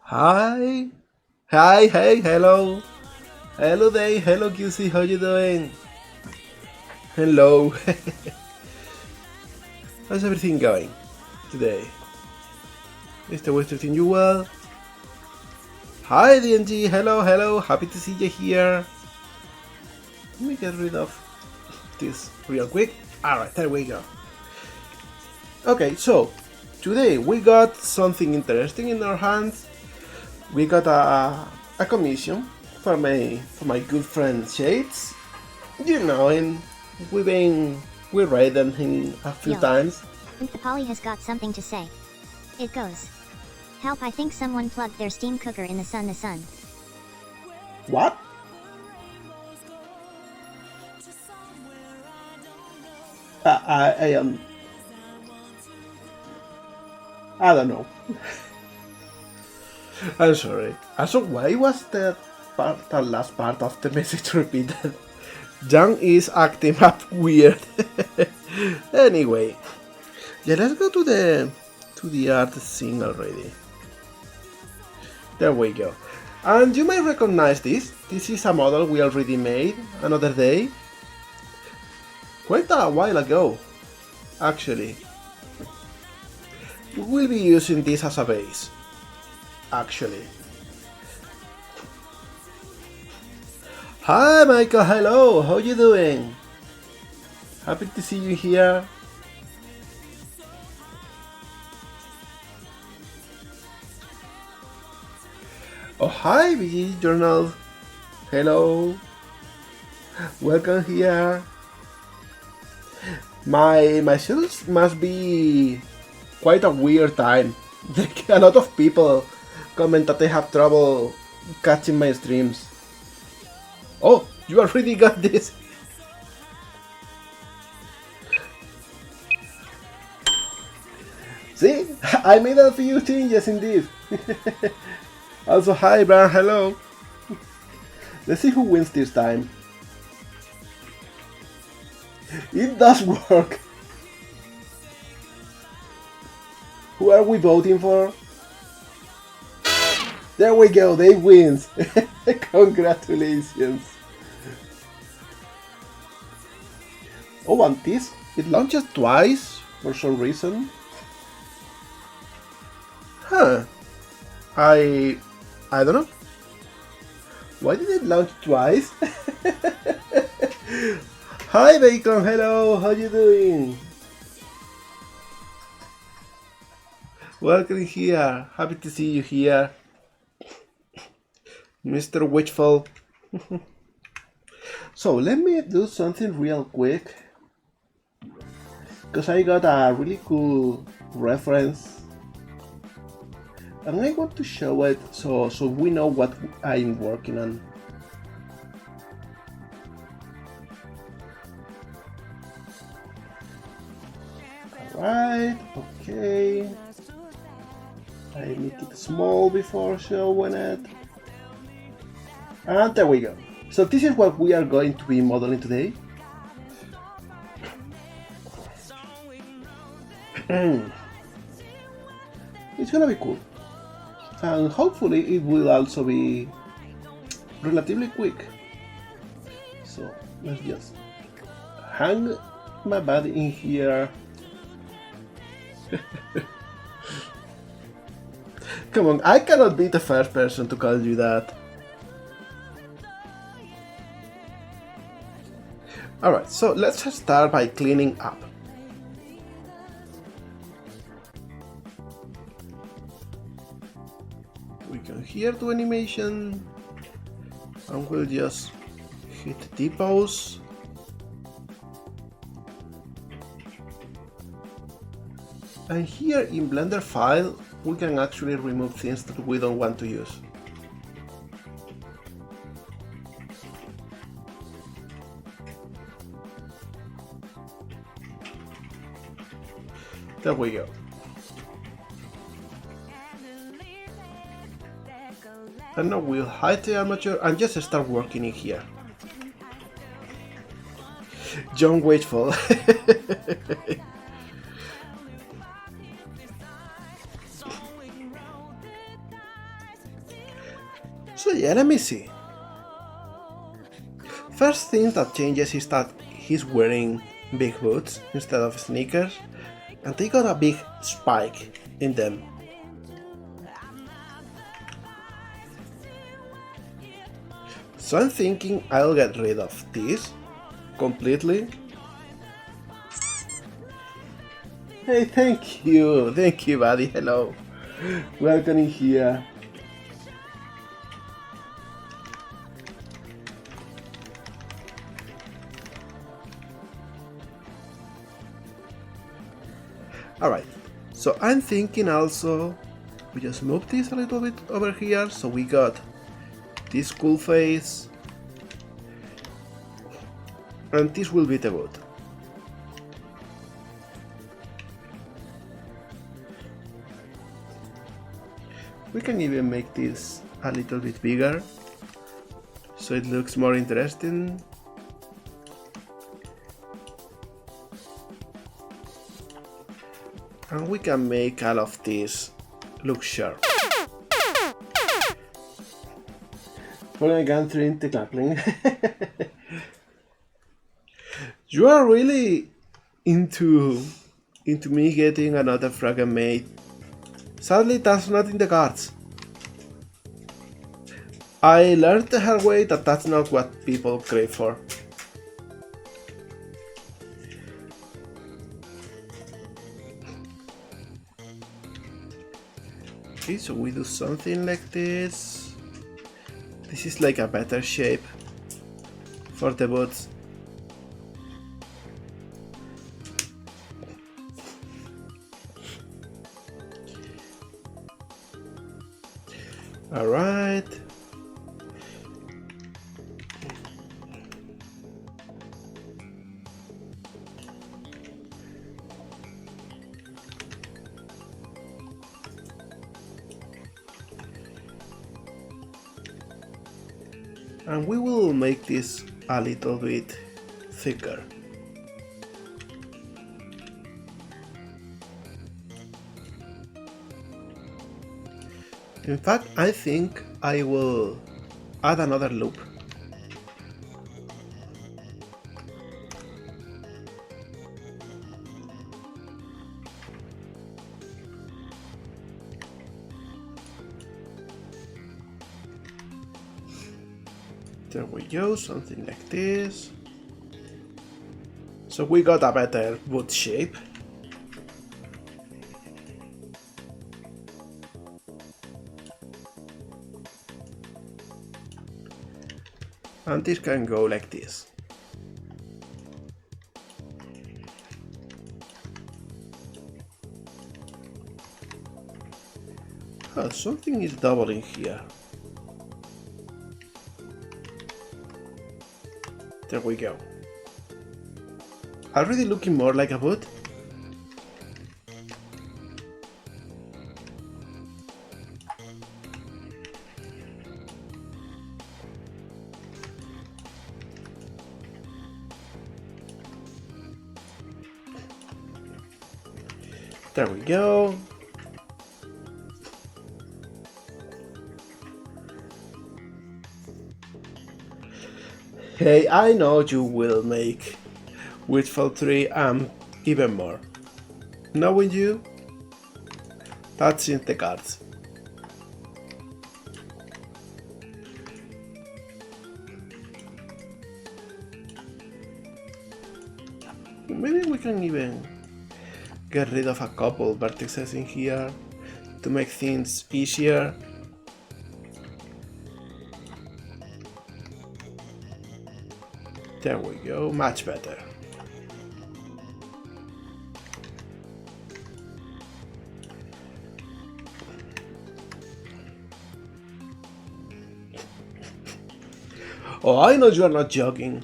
Hi. Hi, hey, hello. Hello Day, hello QC, how you doing? Hello. How's everything going today? Is the weather treating you well? Hi DNG, hello, hello, happy to see you here. Let me get rid of this real quick. Alright, there we go. Okay, so today we got something interesting in our hands. We got a commission for my good friend Shades. You know him. We read them him a few Yo. times. The Polly has got something to say. It goes. Help, I think someone plugged their steam cooker in the sun. What? I am. I don't know. I'm sorry. Also, why was that last part of the message repeated? Young is acting up weird. Anyway, yeah, let's go to the art scene already. There we go. And you might recognize this. This is a model we already made another day. Quite a while ago, actually. We'll be using this as a base, actually. Hi Michael, hello, how you doing? Happy to see you here. Oh hi VG Journal, hello, welcome here. My schedules must be quite a weird time. A lot of people comment that they have trouble catching my streams. Oh, you already got this. See, I made a few changes indeed. Also, hi Brian, hello. Let's see who wins this time. It does work. Who are we voting for? There we go, they wins. Congratulations. Oh, and this, it launches twice for some reason. Huh. I don't know. Why did it launch twice? Hi Bacon, hello, how you doing? Welcome here, happy to see you here. Mr. Witchful. So let me do something real quick, because I got a really cool reference and I want to show it so we know what I'm working on. Alright, okay. I make it small before showing it. And there we go. So this is what we are going to be modeling today. It's gonna be cool. And hopefully it will also be relatively quick. So let's just hang my body in here. Come on, I cannot be the first person to call you that. Alright, so let's start by cleaning up. We can here do animation, and we'll just hit depose. And here in Blender file, we can actually remove things that we don't want to use. There we go. And now we'll hide the armature and just start working in here. John Wasteful. yeah, let me see. First thing that changes is that he's wearing big boots instead of sneakers, and they got a big spike in them. So I'm thinking I'll get rid of this completely. Hey, thank you, buddy, hello. Welcome in here. Alright, so I'm thinking also we just move this a little bit over here, so we got this cool face, and this will be the boot. We can even make this a little bit bigger, so it looks more interesting. And we can make all of this look sharp. Pulling a gun through into grappling. You are really into me getting another fragment made. Sadly, that's not in the cards. I learned the hard way that that's not what people crave for. Okay, so we do something like this. This is like a better shape for the boots. Alright. And we will make this a little bit thicker. In fact, I think I will add another loop. There we go, something like this. So we got a better boot shape. And this can go like this. Oh, something is doubling here. There we go. Already looking more like a boot. There we go. Hey, I know you will make Witchfall 3 and even more. Knowing you, that's in the cards. Maybe we can even get rid of a couple vertices in here to make things easier. There we go, much better. Oh, I know you are not joking.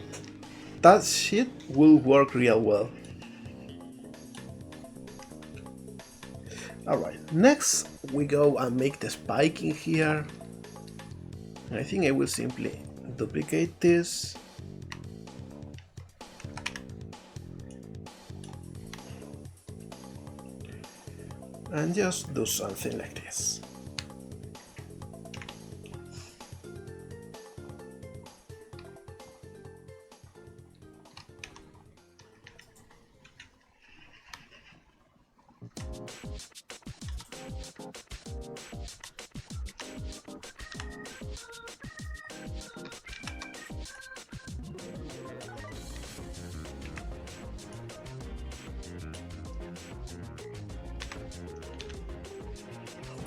That shit will work real well. Alright, next we go and make the spike in here. I think I will simply duplicate this. And just do something like this.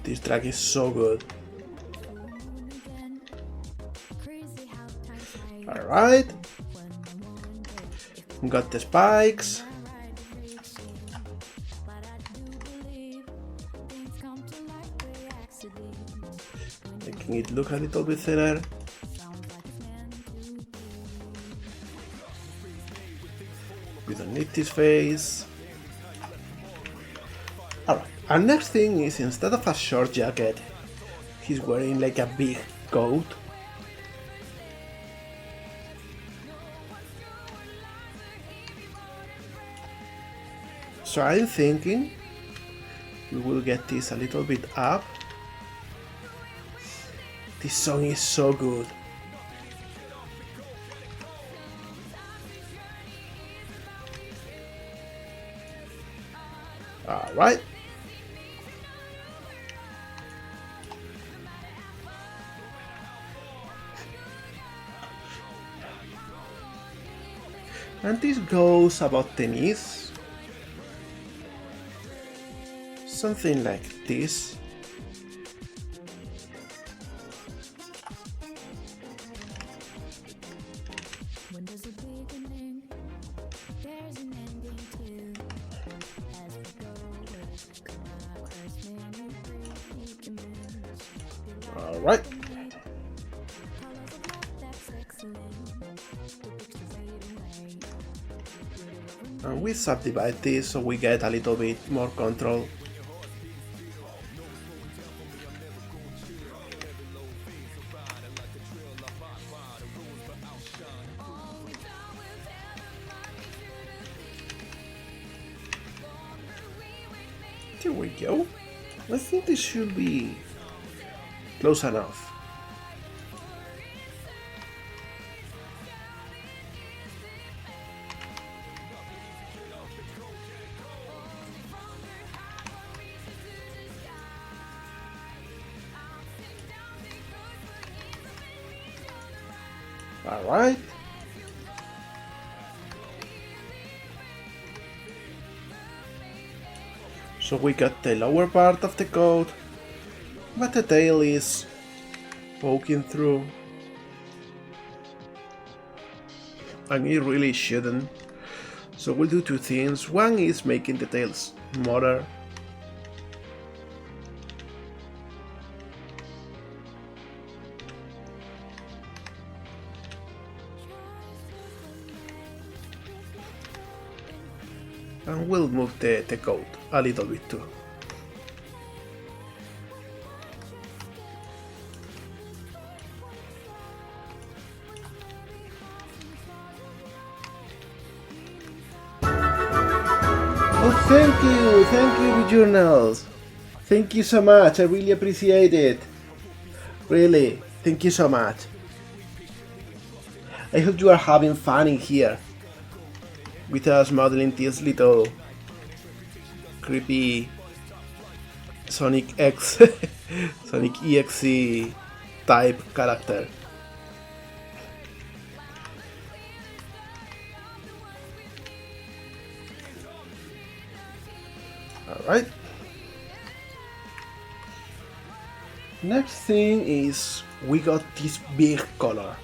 This track is so good. Alright. Got the spikes. Making it look a little bit thinner. We don't need this face. Alright, and next thing is, instead of a short jacket, he's wearing like a big coat. So I'm thinking we will get this a little bit up. This song is so good. Alright. And this goes about the knees. Something like this. Alright. And we subdivide this so we get a little bit more control. There we go. I think this should be close enough. Alright. So we got the lower part of the coat, but the tail is poking through. And it really shouldn't. So we'll do two things. One is making the tail smaller. And we'll move the coat a little bit too. Oh, thank you, Journals. Thank you so much, I really appreciate it. Really, thank you so much. I hope you are having fun in here with us modeling this little creepy Sonic X, Sonic EXE type character. Alright. Next thing is we got this big color.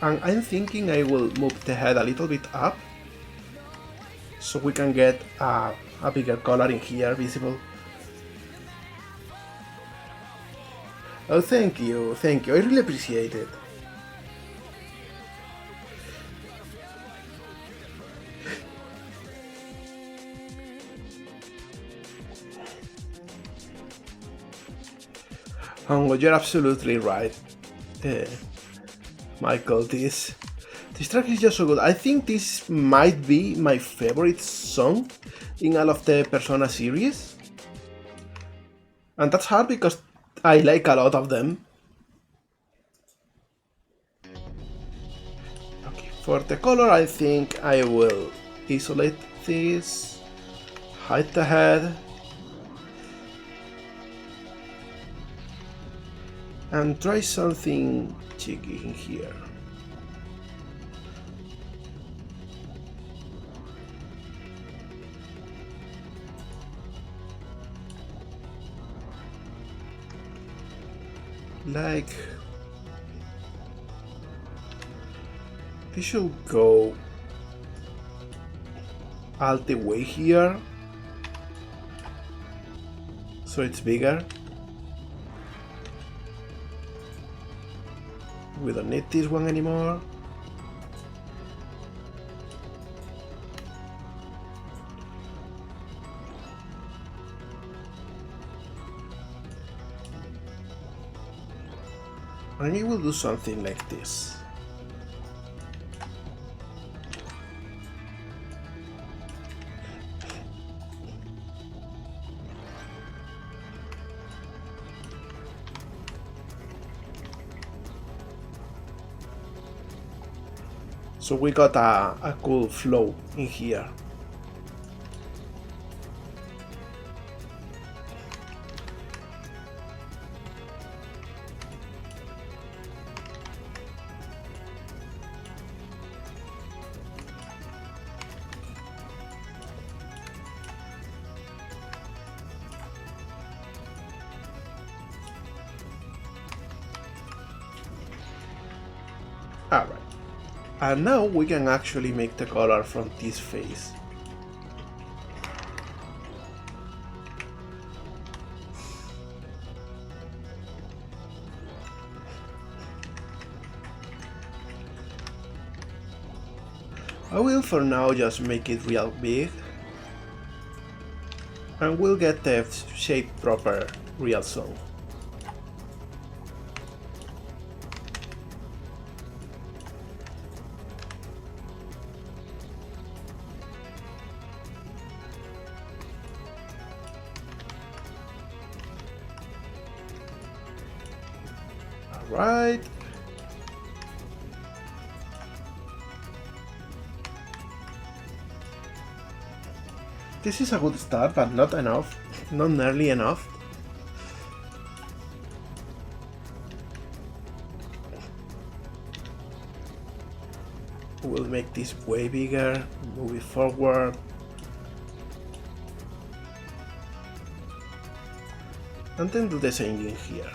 And I'm thinking I will move the head a little bit up so we can get a bigger color in here visible. Oh, thank you, I really appreciate it. Oh, you're absolutely right. Michael, this track is just so good. I think this might be my favorite song in all of the Persona series. And that's hard because I like a lot of them. Okay, for the color I think I will isolate this hide the head. And try something cheeky in here. Like, this should go all the way here, so it's bigger. We don't need this one anymore. And it will do something like this. So we got a cool flow in here. Alright. And now we can actually make the color from this face. I will for now just make it real big. And we'll get the shape proper real soon. Right. This is a good start, but not enough. Not nearly enough. We'll make this way bigger, move it forward. And then do the same in here.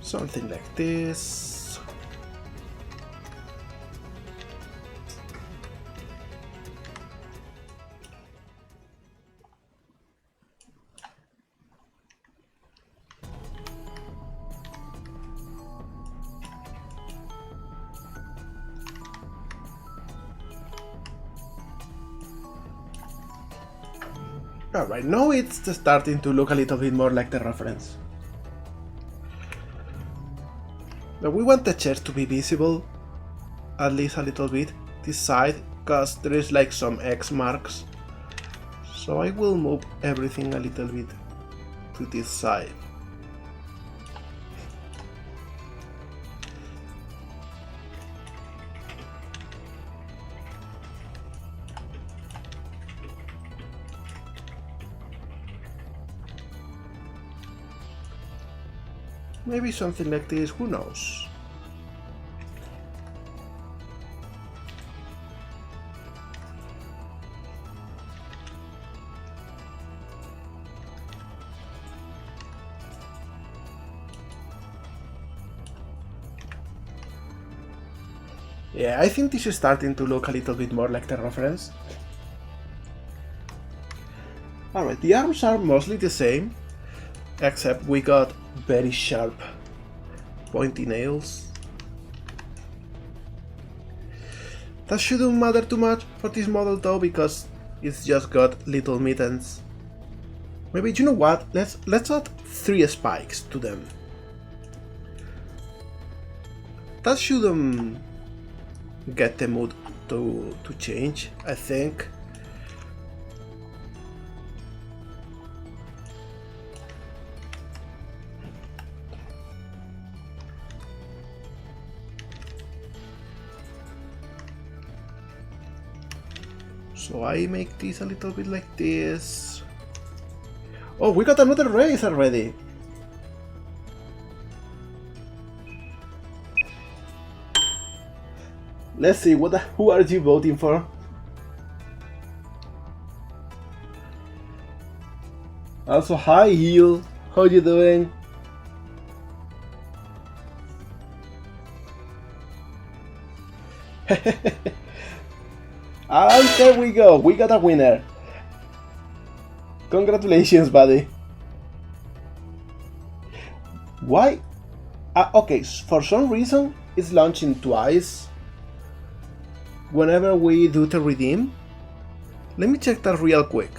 Something like this. Alright, now it's starting to look a little bit more like the reference. Now we want the chest to be visible, at least a little bit, this side, because there is like some X marks. So I will move everything a little bit to this side. Maybe something like this, who knows? Yeah, I think this is starting to look a little bit more like the reference. Alright, the arms are mostly the same, except we got very sharp pointy nails. That shouldn't matter too much for this model though, because it's just got little mittens. Maybe, you know what, let's add 3 spikes to them. That shouldn't get the mood to change, I think. So I make this a little bit like this. Oh, we got another race already. Let's see, who are you voting for? Also, hi Heel, how you doing? And there we go, we got a winner. Congratulations, buddy. Why? Okay, for some reason it's launching twice whenever we do the redeem. Let me check that real quick.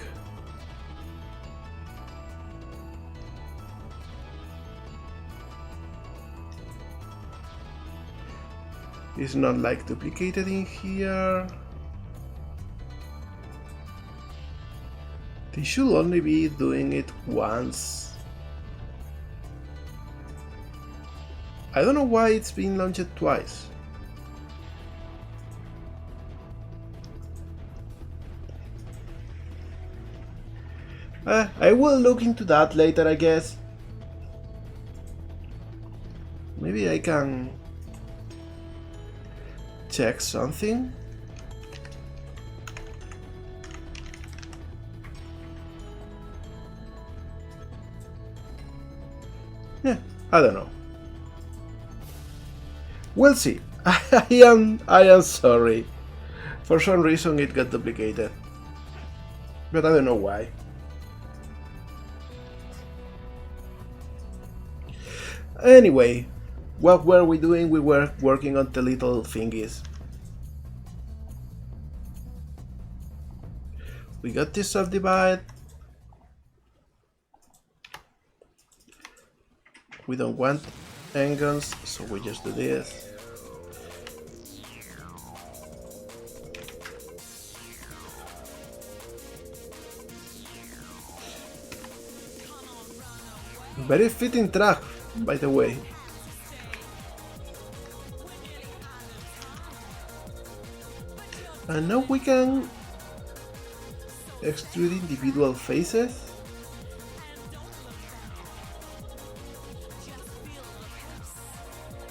It's not like duplicated in here. They should only be doing it once. I don't know why it's being launched twice. I will look into that later, I guess. Maybe I can check something. Yeah, I don't know. We'll see. I am sorry. For some reason it got duplicated. But I don't know why. Anyway, what were we doing? We were working on the little thingies. We got this subdivide. We don't want handguns, so we just do this. Very fitting track, by the way. And now we can extrude individual faces.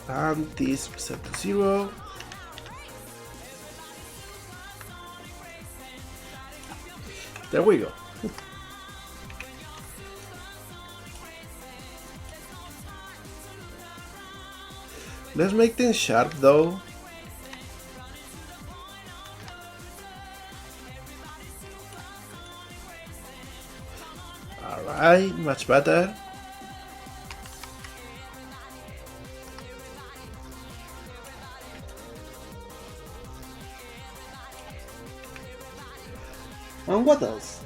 And this set to 0. There we go. Let's make them sharp though. Alright, much better. And what else?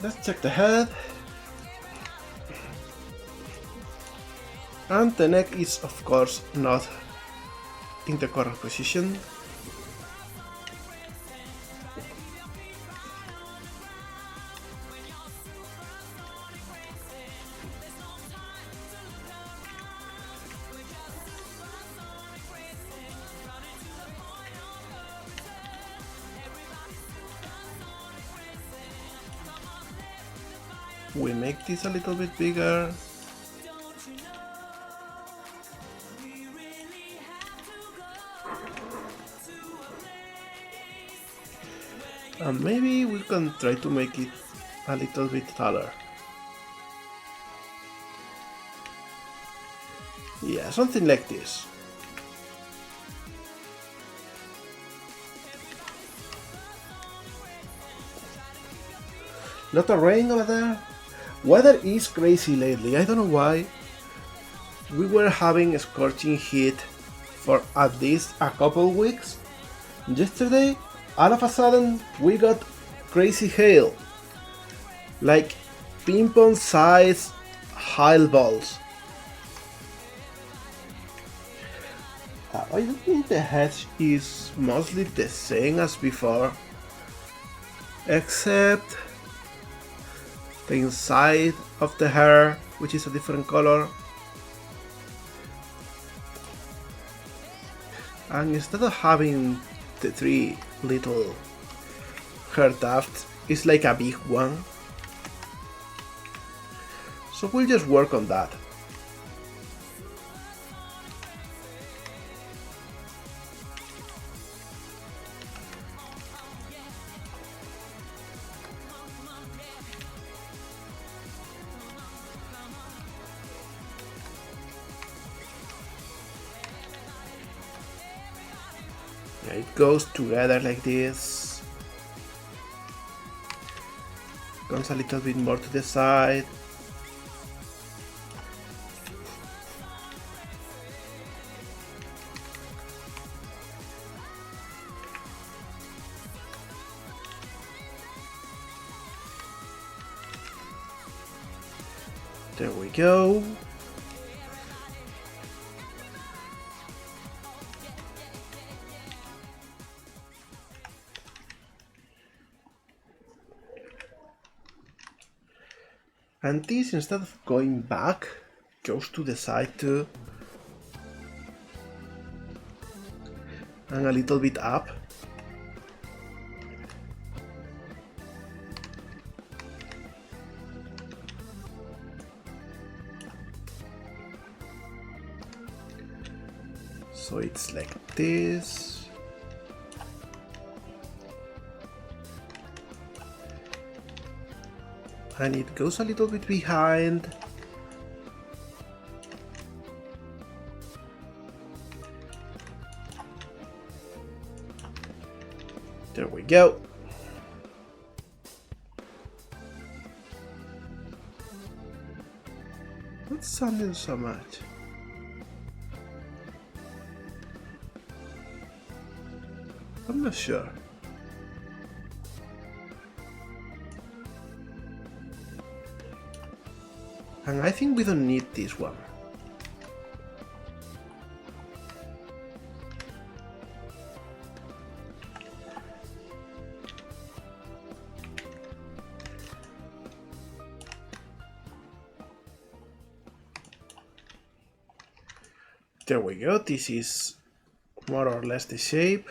Let's check the head. And the neck is of course not in the correct position. We make this a little bit bigger. And maybe we can try to make it a little bit taller. Yeah, something like this. Lot of rain over there. Weather is crazy lately, I don't know why. We were having a scorching heat for at least a couple weeks. Yesterday, all of a sudden, we got crazy hail. Like ping pong size hail balls. I think the head is mostly the same as before. Except the inside of the hair, which is a different color. And instead of having the 3 little hair tufts is like a big one. So we'll just work on that. It goes together like this. Comes a little bit more to the side. There we go. And this, instead of going back, goes to the side too. And a little bit up. So it's like this. And it goes a little bit behind. There we go. What's sounding so much? I'm not sure. And I think we don't need this one. There we go, this is more or less the shape.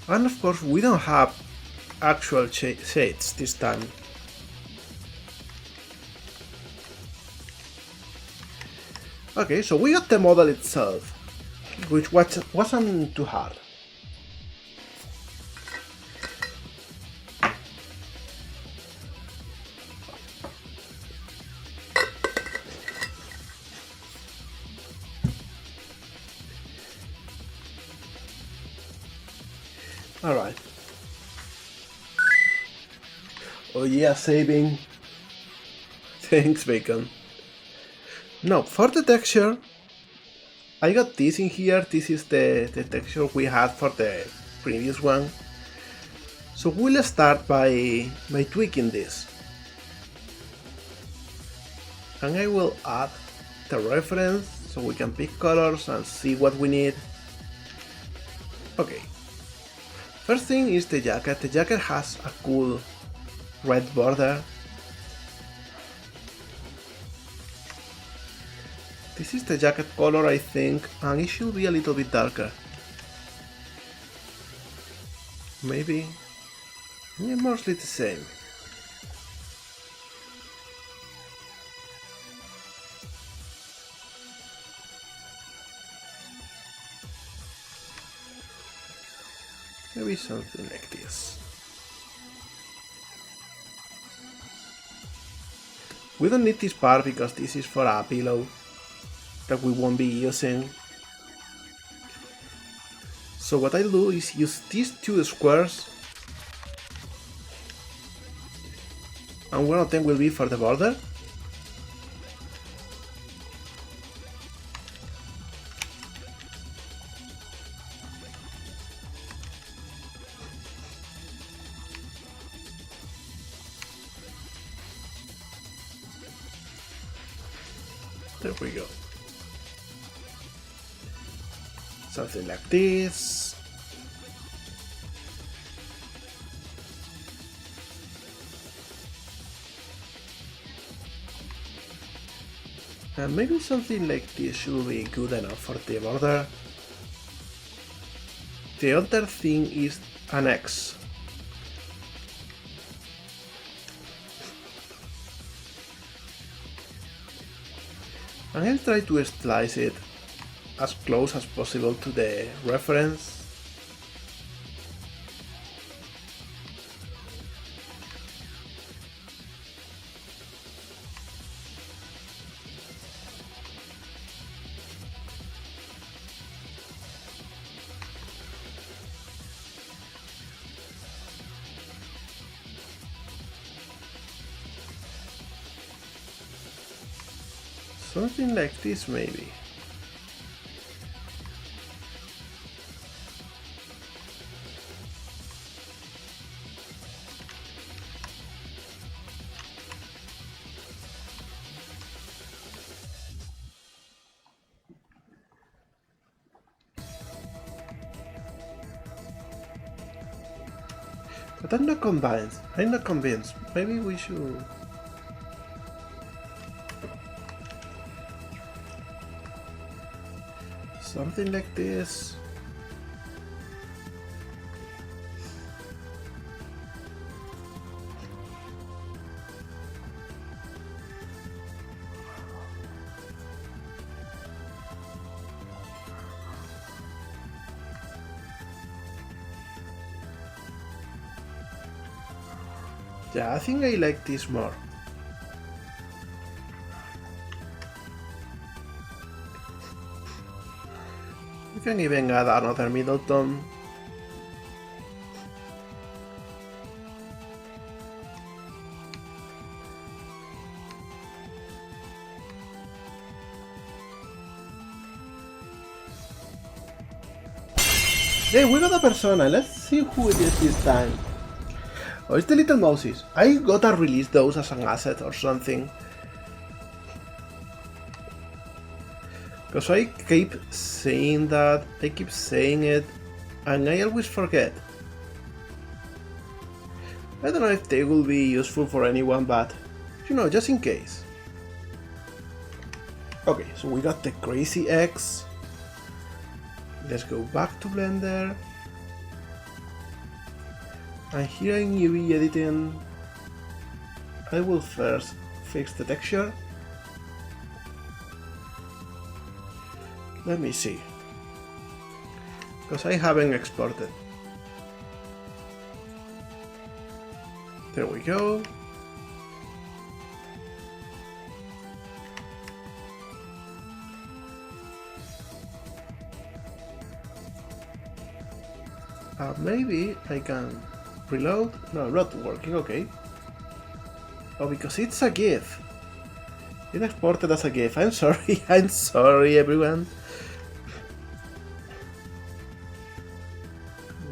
And of course we don't have actual shades this time. Okay, so we got the model itself, which wasn't too hard. Alright. Oh yeah, saving. Thanks, Bacon. Now, for the texture, I got this in here. This is the texture we had for the previous one. So we'll start by tweaking this. And I will add the reference so we can pick colors and see what we need. Okay. First thing is the jacket. The jacket has a cool red border. This is the jacket color, I think, and it should be a little bit darker. Maybe. Yeah, mostly the same. Maybe something like this. We don't need this part because this is for a pillow that we won't be using. So what I'll do is use these two squares, and one of them will be for the border. There we go. Something like this. And maybe something like this should be good enough for the border. The other thing is an X. And I'll try to slice it as close as possible to the reference. Something like this maybe. But I'm not convinced. Maybe we should... something like this. Yeah, I think I like this more. You can even add another middle tone. Hey, we got a persona. Let's see who it is this time. Oh, it's the little mouses. I gotta release those as an asset or something. Because I keep saying that, I keep saying it, and I always forget. I don't know if they will be useful for anyone, but, you know, just in case. Okay, so we got the crazy X. Let's go back to Blender. And here in UV editing, I will first fix the texture. Let me see, because I haven't exported. There we go. Maybe I can reload. No, not working, okay. Oh, because it's a GIF. It exported as a GIF. I'm sorry, I'm sorry everyone.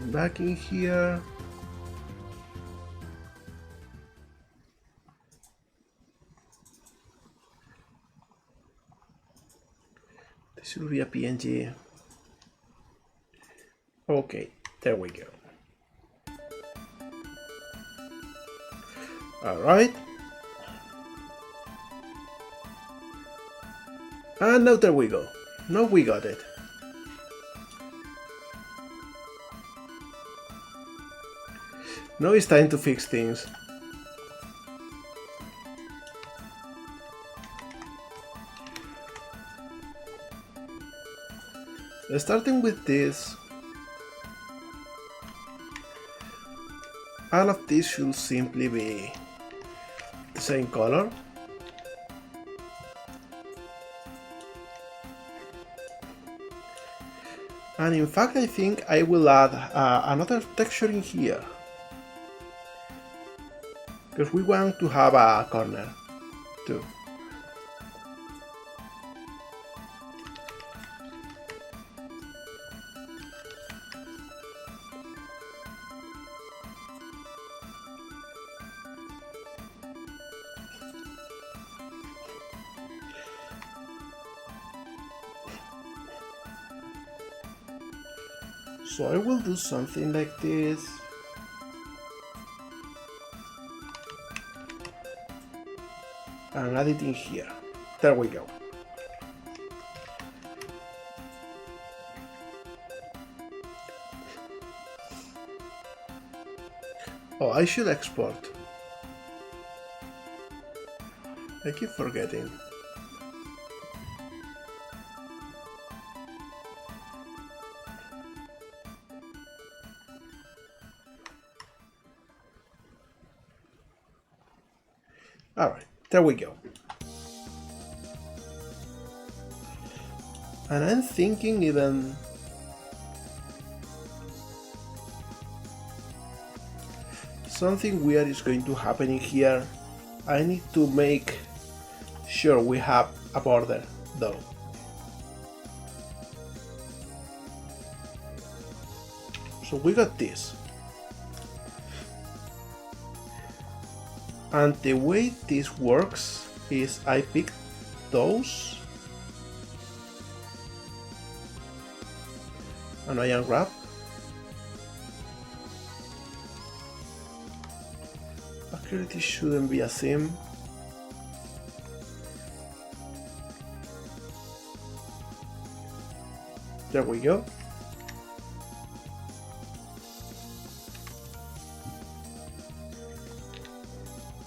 Back in here. This should be a PNG. Okay, there we go. Alright. And now there we go. Now we got it. Now it's time to fix things. Starting with this, all of this should simply be the same color. And in fact, I think I will add another texture in here, because we want to have a corner too. So I will do something like this. And add it in here. There we go. Oh, I should export. I keep forgetting. Alright, there we go. And I'm thinking even something weird is going to happen in here. I need to make sure we have a border though. So we got this. And the way this works is I pick those and I unwrap. Actually, this shouldn't be a sim. There we go.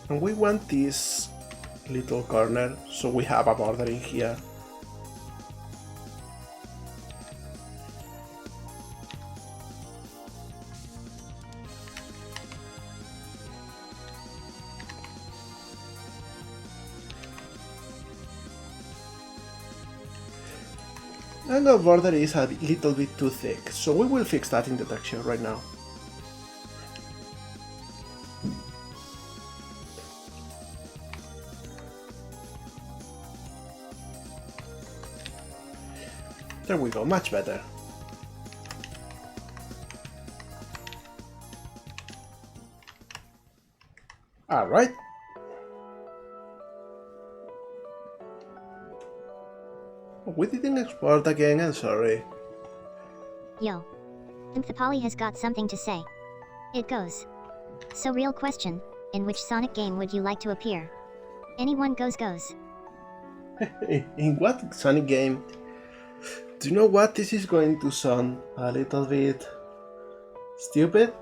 And we want this little corner, so we have a border in here. And the border is a little bit too thick, so we will fix that in the texture right now. There we go, much better. Alright. We didn't export again, I'm sorry. Yo. Think the Poly has got something to say. It goes. So real question, in which Sonic game would you like to appear? Anyone goes. In what Sonic game? Do you know what? This is going to sound a little bit stupid.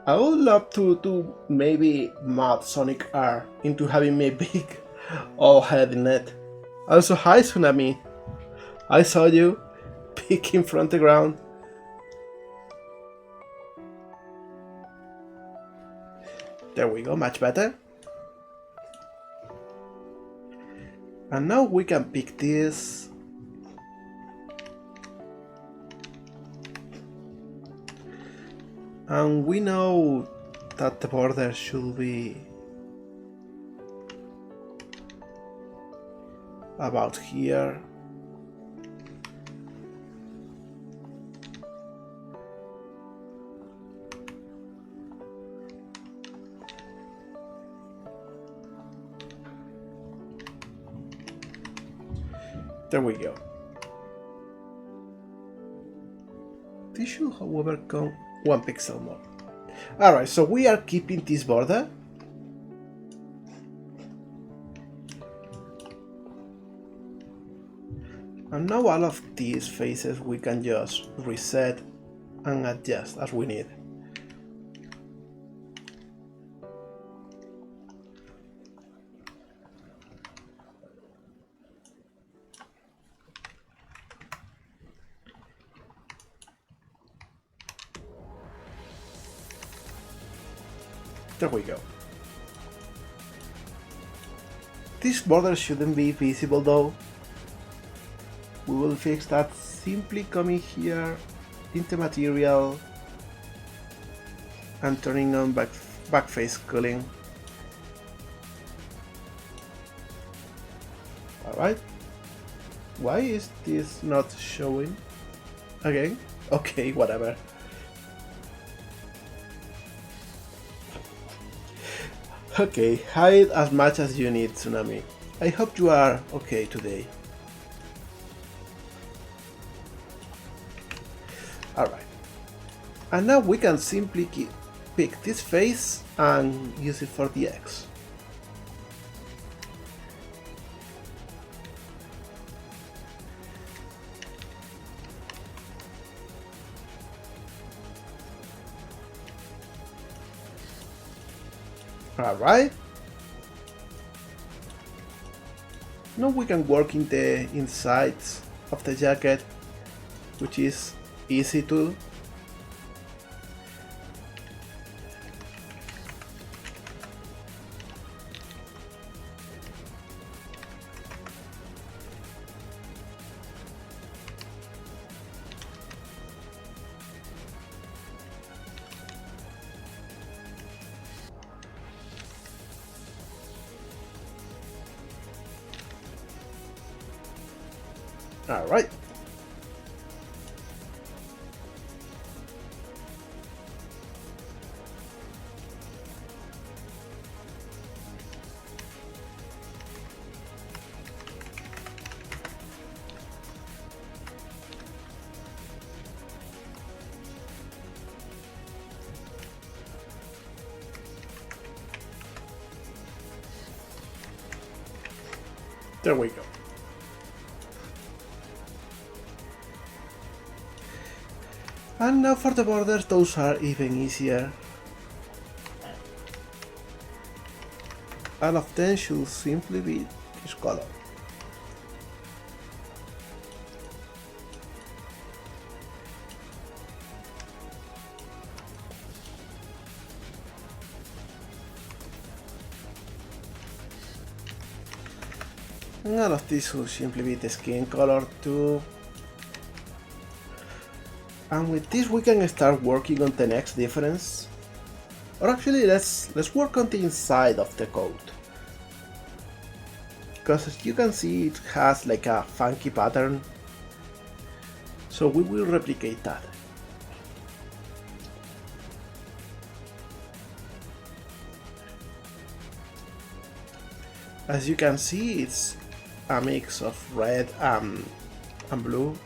I would love to maybe mod Sonic R into having me big old head in it. Also, hi Tsunami. I saw you peeking from the ground. There we go, much better. And now we can pick this. And we know that the border should be about here. There we go. This should, however, come 1 pixel more. Alright, so we are keeping this border. And now all of these faces we can just reset and adjust as we need. There we go. This border shouldn't be visible though. We will fix that simply coming here into material and turning on back face cooling. Alright. Why is this not showing again? Okay, whatever. Okay, hide as much as you need, Tsunami. I hope you are okay today. Alright. And now we can simply pick this face and use it for the X. Alright. Now we can work in the insides of the jacket, which is easy to do. Alright. There we go. And now for the borders, those are even easier. All of them should simply be this color. And all of these should simply be the skin color too. And with this we can start working on the next difference. Or actually let's work on the inside of the coat. Because as you can see it has like a funky pattern. So we will replicate that. As you can see it's a mix of red and blue.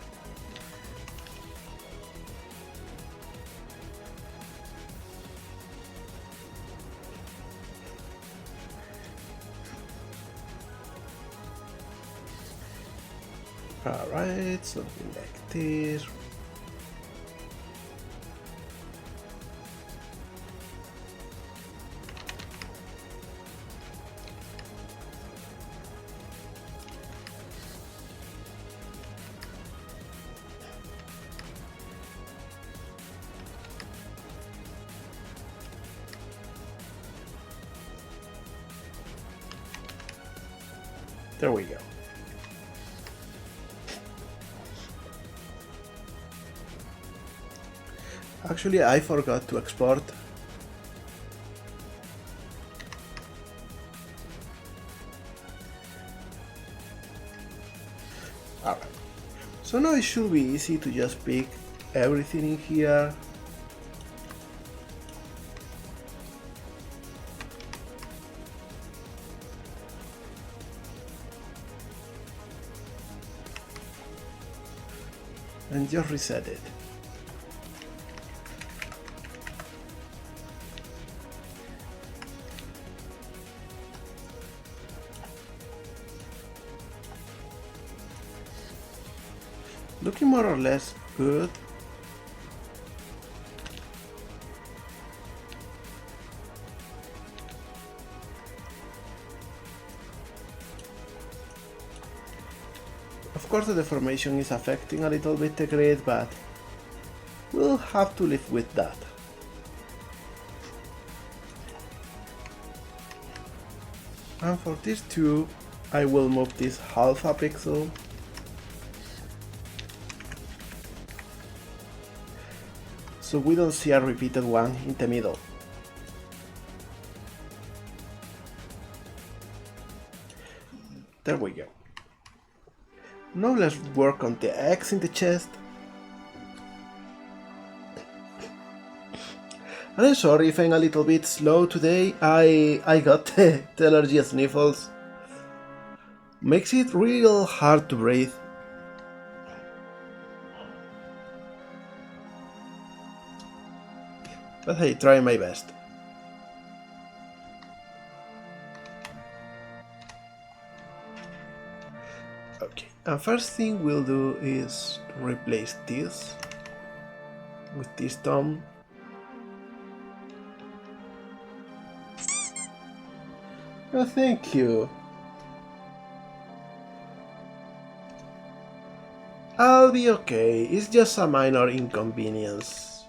Alright, something like this. There we go. Actually, I forgot to export. Alright. So now it should be easy to just pick everything in here. And just reset it. Looking more or less good. Of course the deformation is affecting a little bit the grid, but we'll have to live with that. And for these two, I will move this half a pixel. So we don't see a repeated one in the middle. There we go. Now let's work on the X in the chest. And I'm sorry if I'm a little bit slow today, I got the allergy sniffles. Makes it real hard to breathe. But hey, try my best. Okay, and first thing we'll do is replace this with this thumb. Oh, thank you. I'll be okay. It's just a minor inconvenience.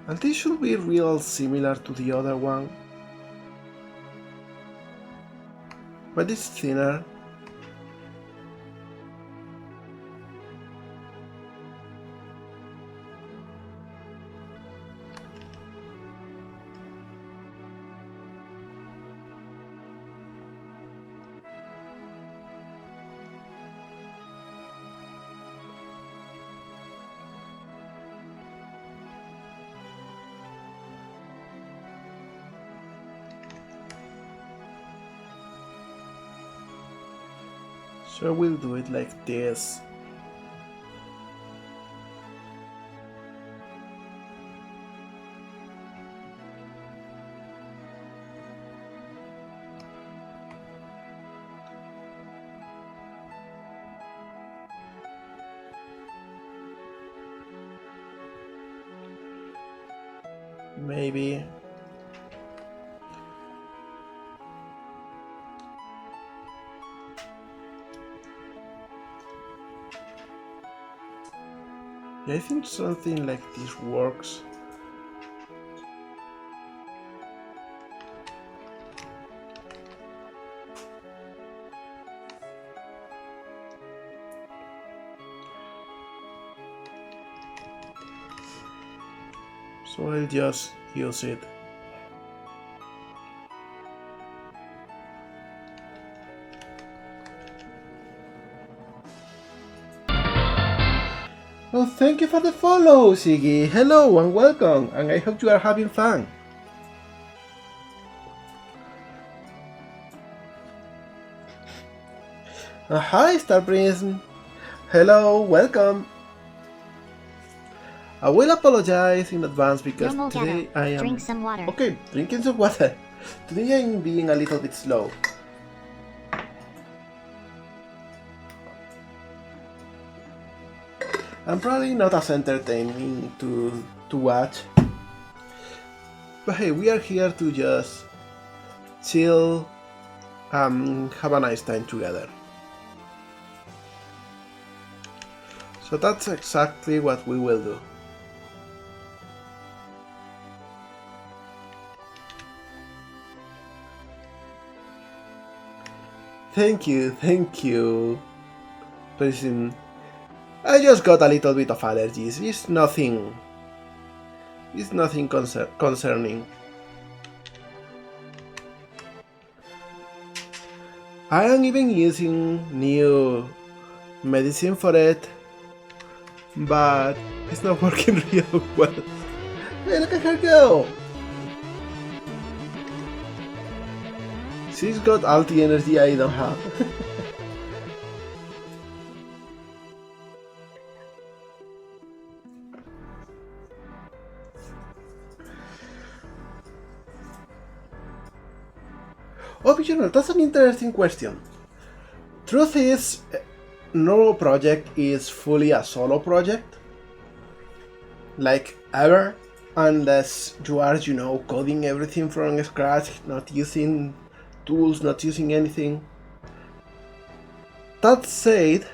And this should be real similar to the other one. But it's thinner. So we'll do it like this. Maybe. Yeah, I think something like this works. So I'll just use it. Oh, thank you for the follow, Siggy. Hello and welcome, and I hope you are having fun. Hi, Star Prince. Hello, welcome. I will apologize in advance because today I am... Drink some water. Okay, drinking some water. Today I'm being a little bit slow. I'm probably not as entertaining to watch. But hey, we are here to just chill and have a nice time together. So that's exactly what we will do. Thank you. Listen, I just got a little bit of allergies. It's nothing concerning. I am even using new medicine for it, but it's not working real well. Hey, look at her go! She's got all the energy I don't have. Oh, Visional, that's an interesting question. Truth is, no project is fully a solo project. Like, ever. Unless you are, coding everything from scratch, not using tools, not using anything. That said,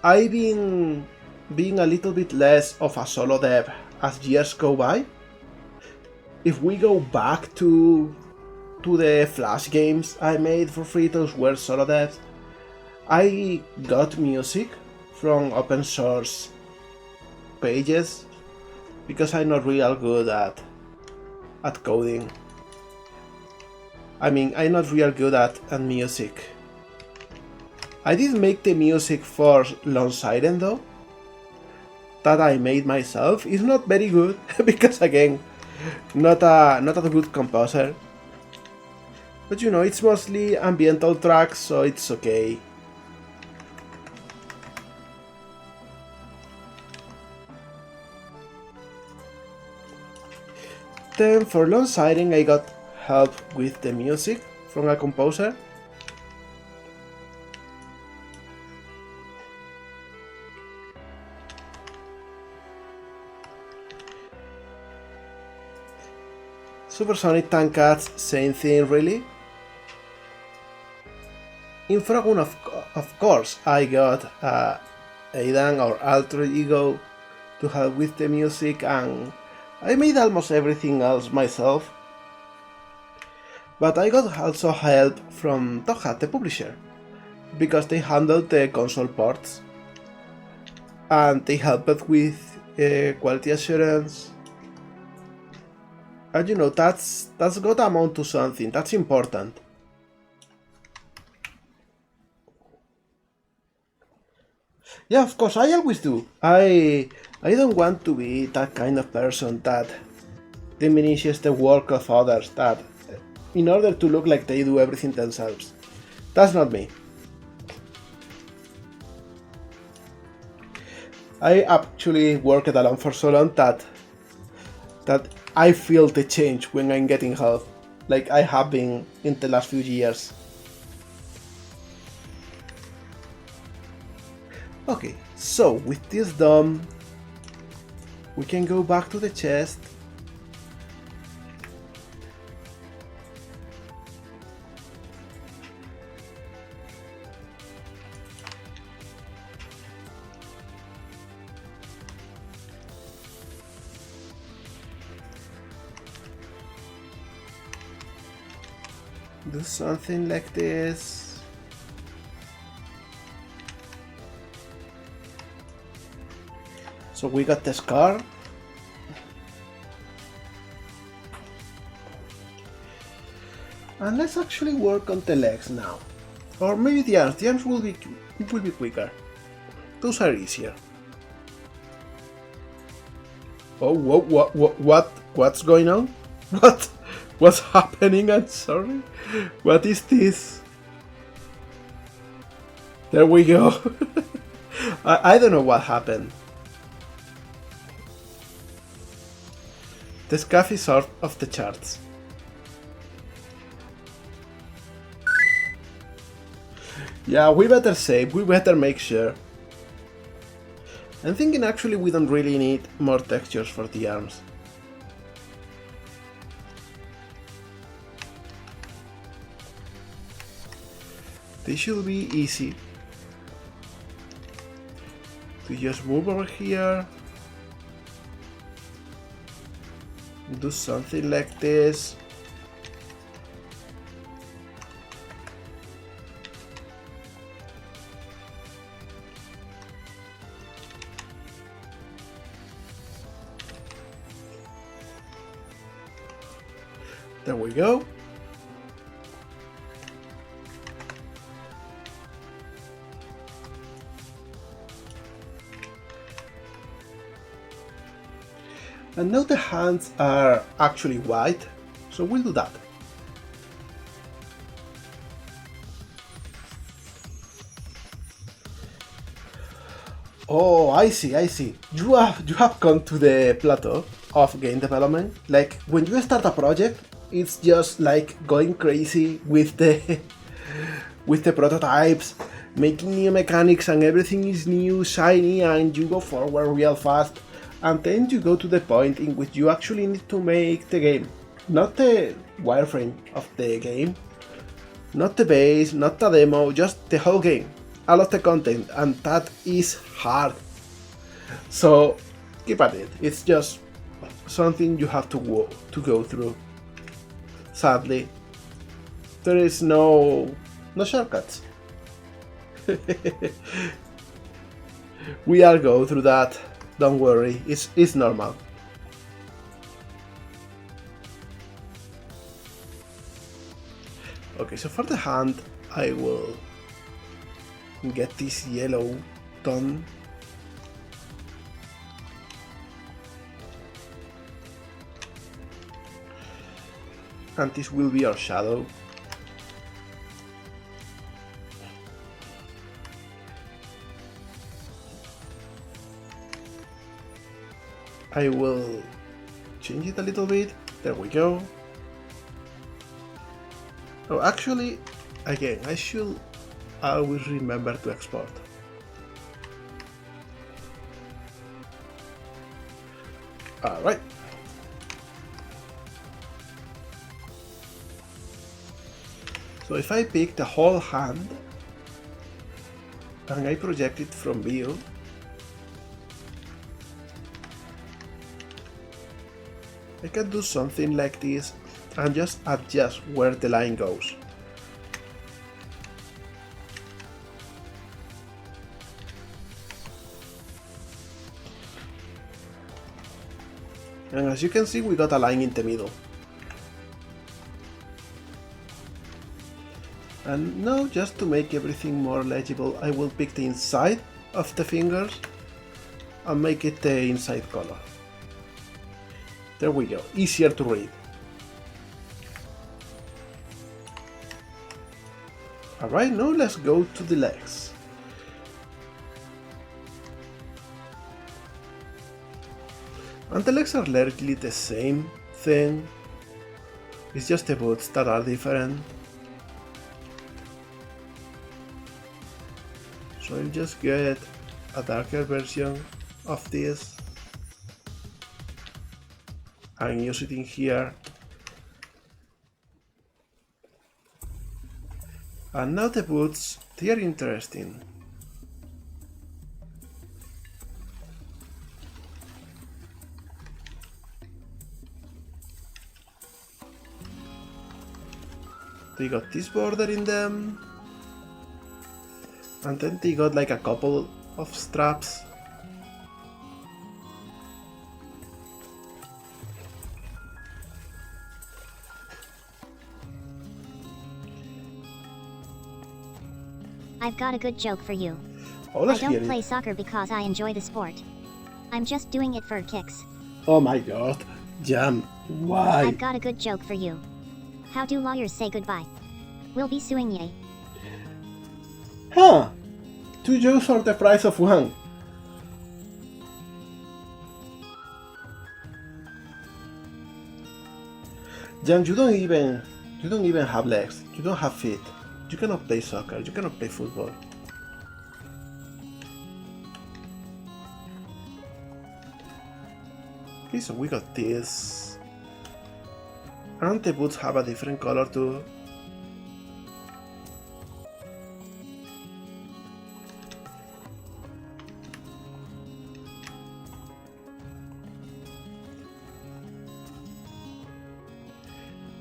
I've been being a little bit less of a solo dev as years go by. If we go back to the Flash games I made for free, those were solo devs. I got music from open source pages because I'm not real good at coding. I mean, I'm not real good at music. I did make the music for Lone Siren though, that I made myself. It's not very good because again, not a good composer. But it's mostly ambiental tracks, so it's okay. Then for Lone Siren I got help with the music from a composer. Supersonic Tank Cats, same thing really. In Frogmoon of course I got Aidan or Alter Ego to help with the music, and I made almost everything else myself. But I got also help from Top Hat, the publisher, because they handled the console ports and they helped with quality assurance. And you know, that's got to amount to something, that's important. Yeah, of course, I always do. I don't want to be that kind of person that diminishes the work of others, that in order to look like they do everything themselves. That's not me. I actually worked alone for so long that I feel the change when I'm getting help, like I have been in the last few years. Okay, so with this done, we can go back to the chest. Do something like this. So we got the scar. And let's actually work on the legs now. Or maybe the arms. The arms will be quicker. Those are easier. Oh, what's going on? What's happening? I'm sorry. What is this? There we go. I don't know what happened. The scuff is out of the charts. Yeah, we better save, we better make sure. I'm thinking actually we don't really need more textures for the arms. They should be easy. To just move over here. Do something like this. There we go. And now the hands are actually white, so we'll do that. Oh, I see. You have come to the plateau of game development. Like when you start a project, it's just like going crazy with the prototypes, making new mechanics, and everything is new, shiny, and you go forward real fast. And then you go to the point in which you actually need to make the game. Not the wireframe of the game, not the base, not the demo, just the whole game. All of the content, and that is hard. So keep at it. It's just something you have to go through. Sadly, there is no shortcuts. We all go through that. Don't worry, it's normal. Okay, so for the hand, I will get this yellow done. And this will be our shadow. I will change it a little bit. There we go. Oh, actually, again, I should always remember to export. Alright. So if I pick the whole hand and I project it from view, I can do something like this and just adjust where the line goes. And as you can see, we got a line in the middle. And now, just to make everything more legible, I will pick the inside of the fingers and make it the inside color. There we go, easier to read. Alright, now let's go to the legs. And the legs are largely the same thing, it's just the boots that are different. So I'll just get a darker version of this and use it in here. And now the boots, they are interesting. They got this border in them, and then they got like a couple of straps. I've got a good joke for you. Oh, I let's don't hear play it. soccer because I enjoy the sport. I'm just doing it for kicks. Oh my god, Jam, why? I've got a good joke for you. How do lawyers say goodbye? We'll be suing ye. Huh, 2 jokes for the price of 1. Jam, you don't even have legs, you don't have feet. You cannot play soccer, you cannot play football. Okay, so we got this. And the boots have a different color too.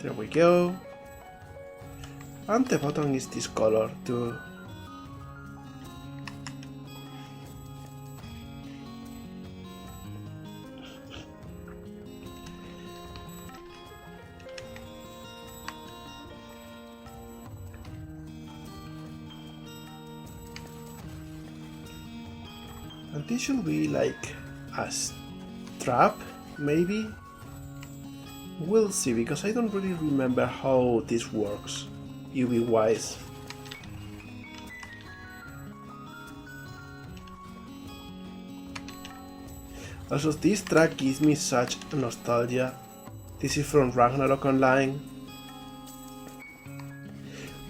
There we go. And the bottom is this color too. And this should be like a strap, maybe? We'll see, because I don't really remember how this works, UV-wise. Also, this track gives me such nostalgia. This is from Ragnarok Online,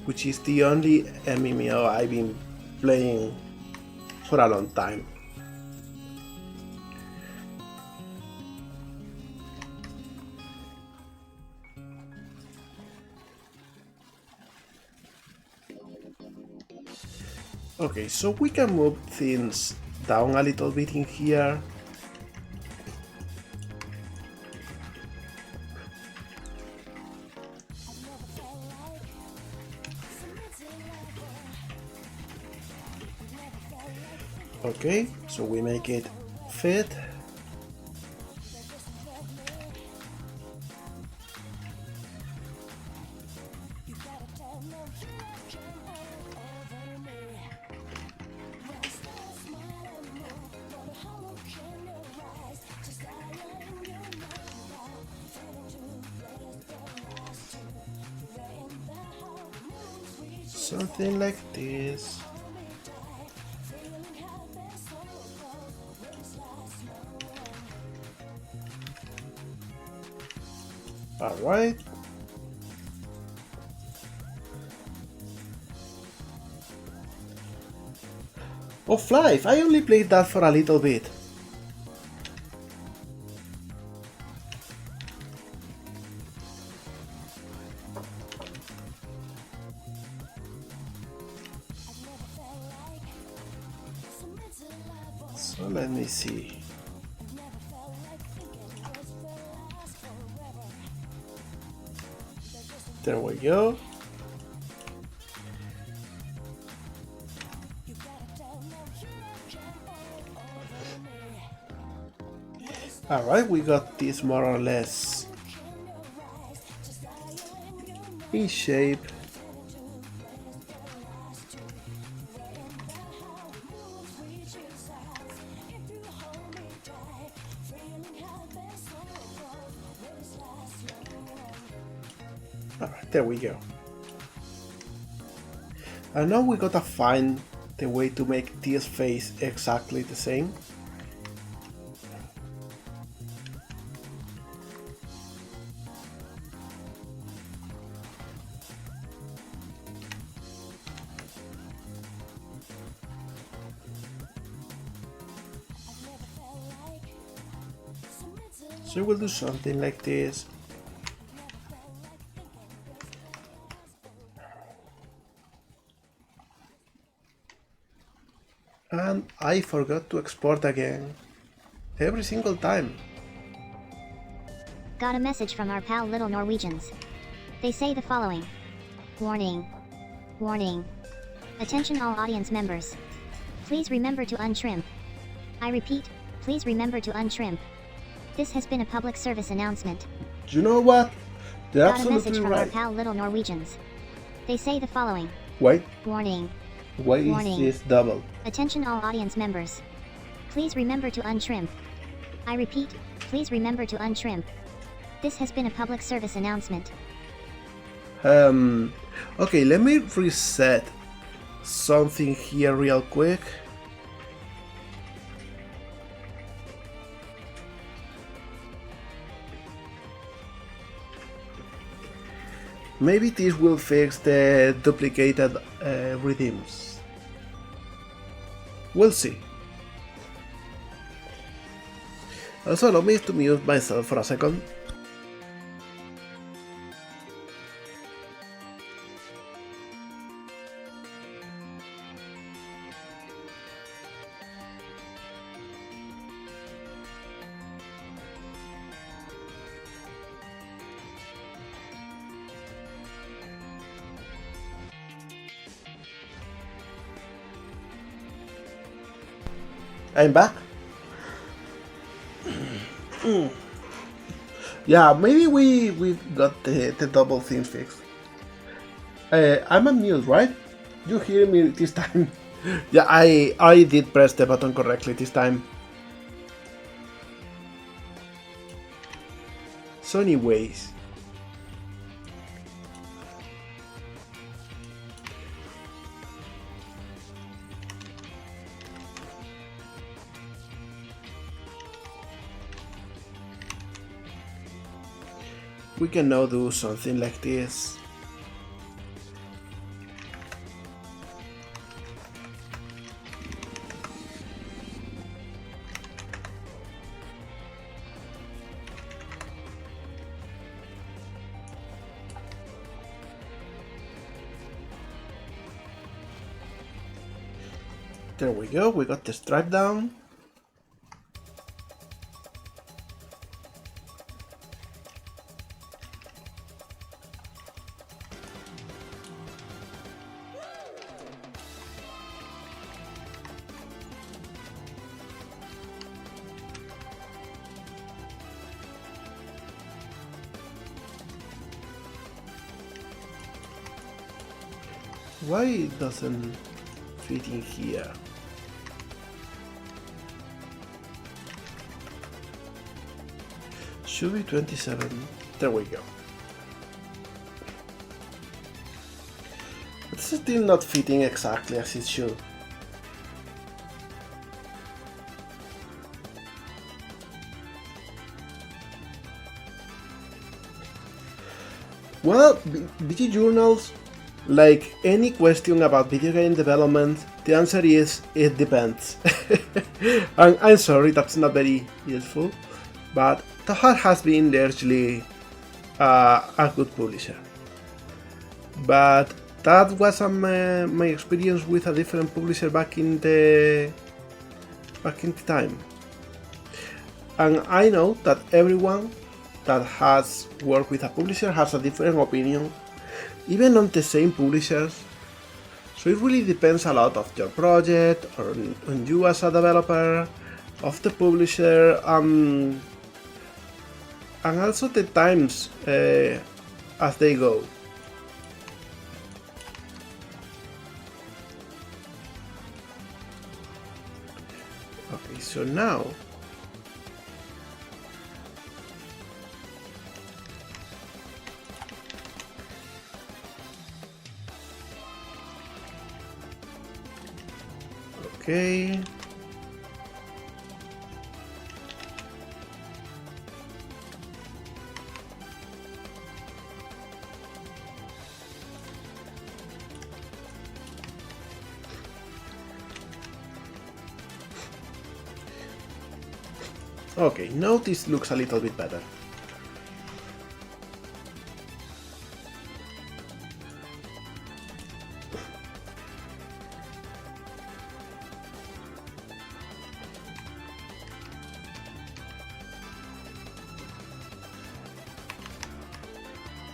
which is the only MMO I've been playing for a long time. Okay, so we can move things down a little bit in here. Okay, so we make it fit. Something like this. Alright. Oh, Flife, I only played that for a little bit. So let me see. There we go. Alright, we got this more or less in shape. Alright, there we go. And now we gotta find the way to make this face exactly the same. So we'll do something like this. And I forgot to export again. Every single time. Got a message from our pal Little Norwegians. They say the following. Warning. Warning. Attention all audience members. Please remember to untrim. I repeat, please remember to untrim. This has been a public service announcement. You know what? They're Got a message absolutely from our right. pal Little Norwegians. They say the following. Wait, Warning. why is Warning. this double? Attention all audience members. Please remember to untrim. I repeat, please remember to untrim. This has been a public service announcement. Okay, let me reset something here real quick. Maybe this will fix the duplicated redeems. We'll see. Also, allow me to mute myself for a second. I'm back. Yeah, maybe we got the double thing fixed. I'm on mute, right? You hear me this time? Yeah, I did press the button correctly this time. So anyways. We can now do something like this. There we go, we got the stripe down. Why it doesn't fit in here? Should be 27. There we go. It's still not fitting exactly as it should. Well, VG journals, like any question about video game development, the answer is it depends. I'm sorry, that's not very useful, but Tahar has been largely a good publisher. But that was my experience with a different publisher back in the back in time. And I know that everyone that has worked with a publisher has a different opinion, even on the same publishers. So it really depends a lot of your project, or on you as a developer, of the publisher, and also the times as they go. Okay, so now okay. Okay, now this looks a little bit better.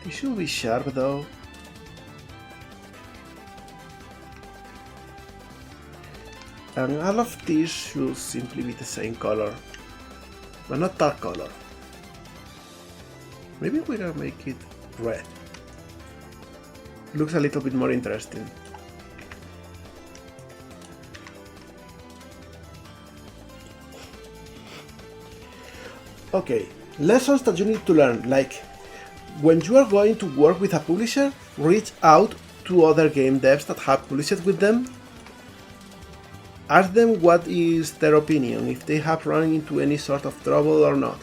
This should be sharp though. And all of these should simply be the same color, but not that color. Maybe we're gonna make it red. Looks a little bit more interesting. Okay, lessons that you need to learn, like when you are going to work with a publisher, reach out to other game devs that have published with them. Ask them what is their opinion, if they have run into any sort of trouble or not.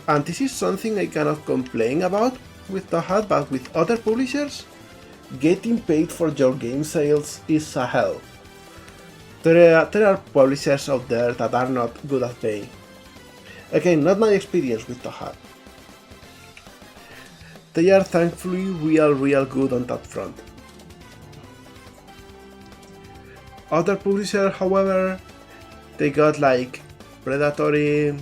And this is something I cannot complain about with the Hat, but with other publishers, getting paid for your game sales is a hell. There are publishers out there that are not good at paying. Again, not my experience with the Hat. They are thankfully real good on that front. Other publishers, however, they got like predatory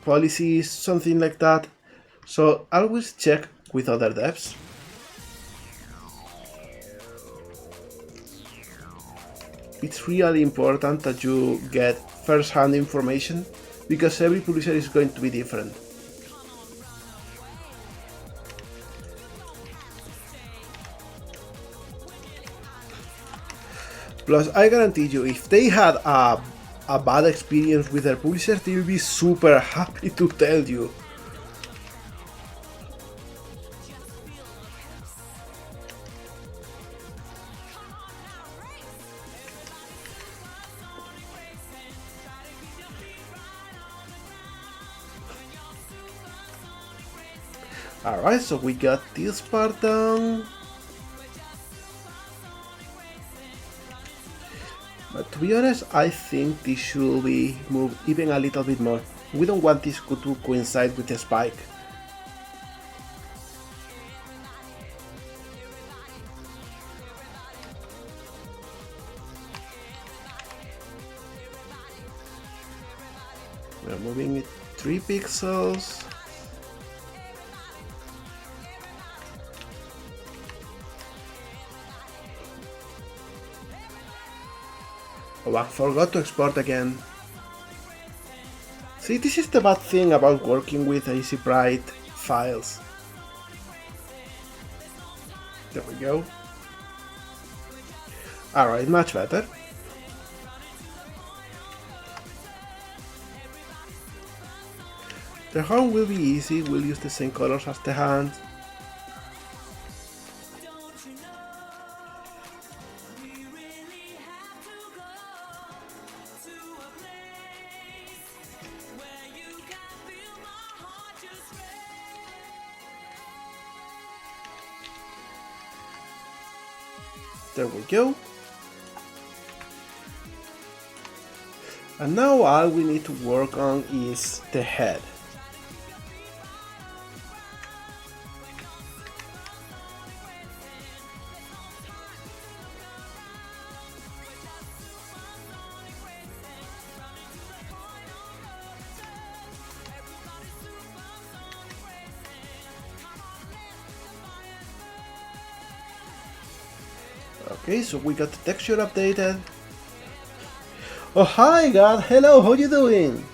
policies, something like that. So always check with other devs. It's really important that you get first-hand information, because every publisher is going to be different. Plus, I guarantee you, if they had a bad experience with their publisher, they will be super happy to tell you. Alright, so we got this part done. But to be honest, I think this should be moved even a little bit more. We don't want this to coincide with the spike. We're moving it 3 pixels. Oh, I forgot to export again. See, this is the bad thing about working with EasyBright files. There we go. Alright, much better. The horn will be easy, we'll use the same colors as the hand. There we go. And now all we need to work on is the head. Okay, so we got the texture updated. Oh hi God, hello, how you doing?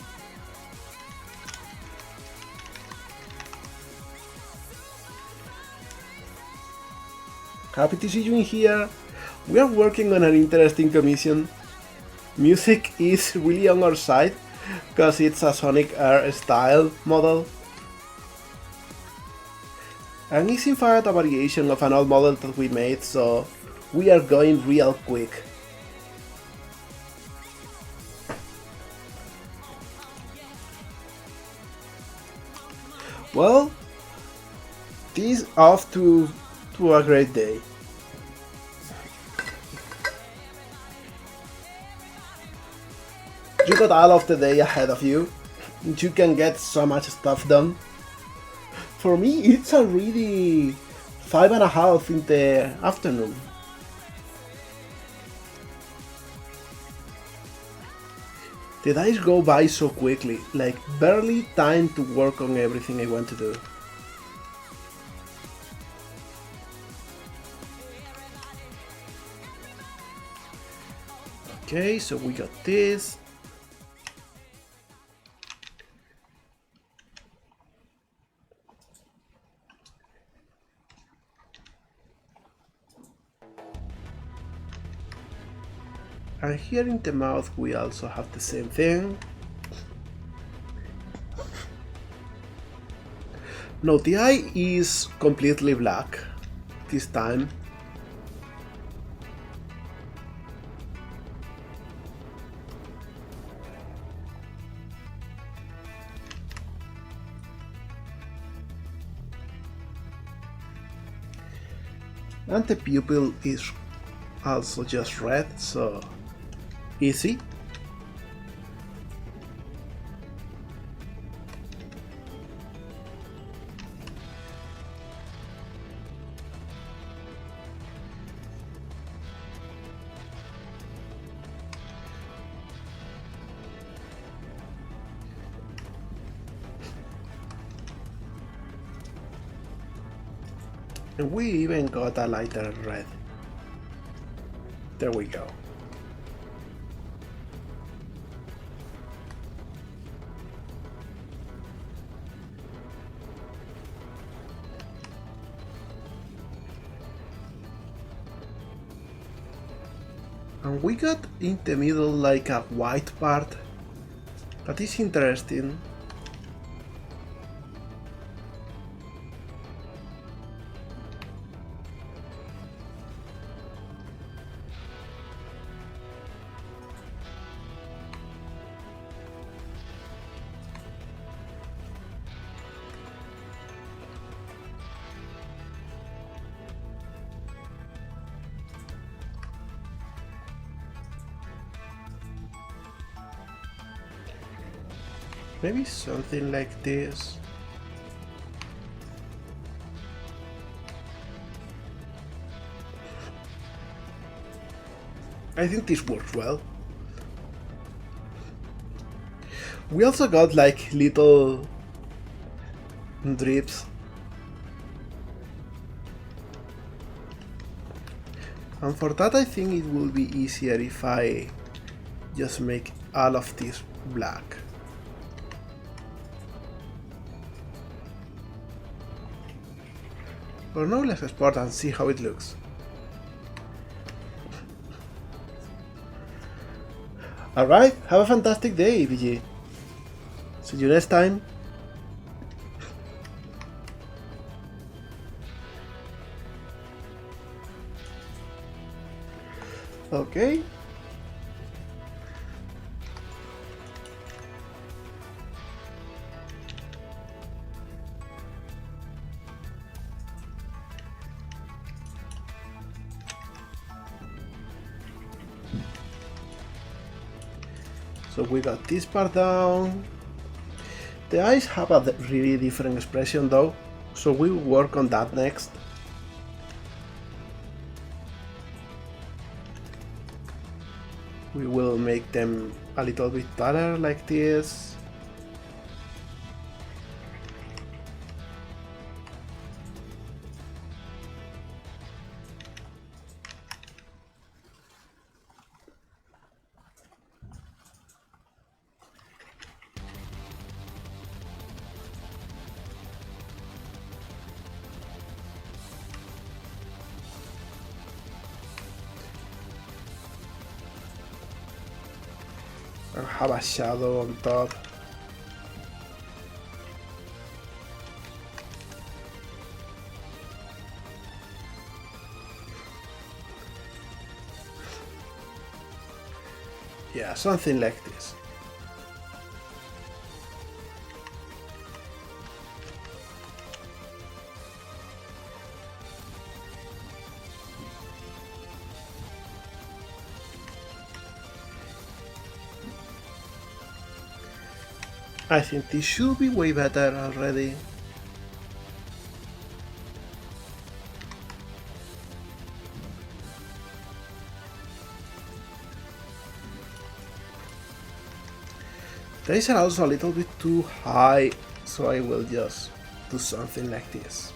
Happy to see you in here. We are working on an interesting commission. Music is really on our side because it's a Sonic Air style model. And it's in fact a variation of an old model that we made, so we are going real quick. Well, this off to a great day. You got all of the day ahead of you. You can get so much stuff done. For me, it's already 5:30 in the afternoon. The days go by so quickly, like barely time to work on everything I want to do. Okay, so we got this. And here in the mouth we also have the same thing. No, the eye is completely black this time. And the pupil is also just red, so easy. And we even got a lighter red. There we go. And we got in the middle like a white part. That is interesting. Maybe something like this. I think this works well. We also got like little drips. And for that I think it will be easier if I just make all of this black. Or no, let's export and see how it looks. Alright, have a fantastic day, VG. See you next time. Okay. So we got this part down. The eyes have a really different expression though, so we will work on that next. We will make them a little bit taller like this. and have a shadow on top. Yeah, something like this. I think this should be way better already. These are also a little bit too high, so I will just do something like this.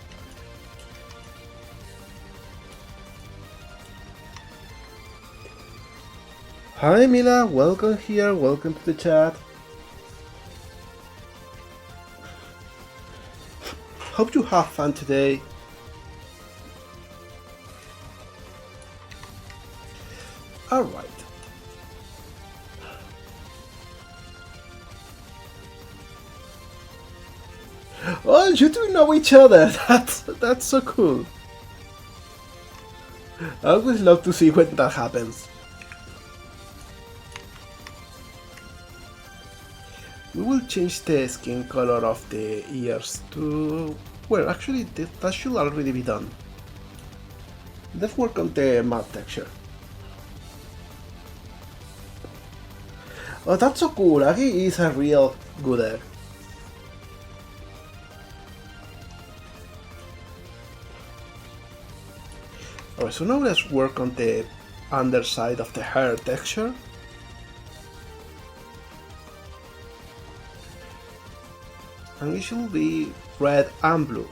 Hi Mila, welcome here, welcome to the chat. Hope you have fun today. Alright. Oh, you two know each other. That's so cool. I always love to see when that happens. We will change the skin color of the ears to... Well, actually that should already be done. Let's work on the matte texture. Oh, that's so cool. Aggie is a real good egg. Alright, so now let's work on the underside of the hair texture. And it should be red and blue.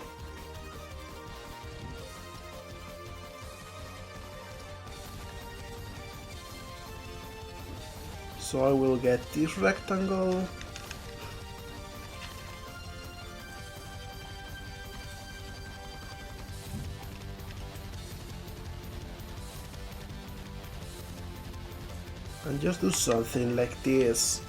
So I will get this rectangle. And just do something like this.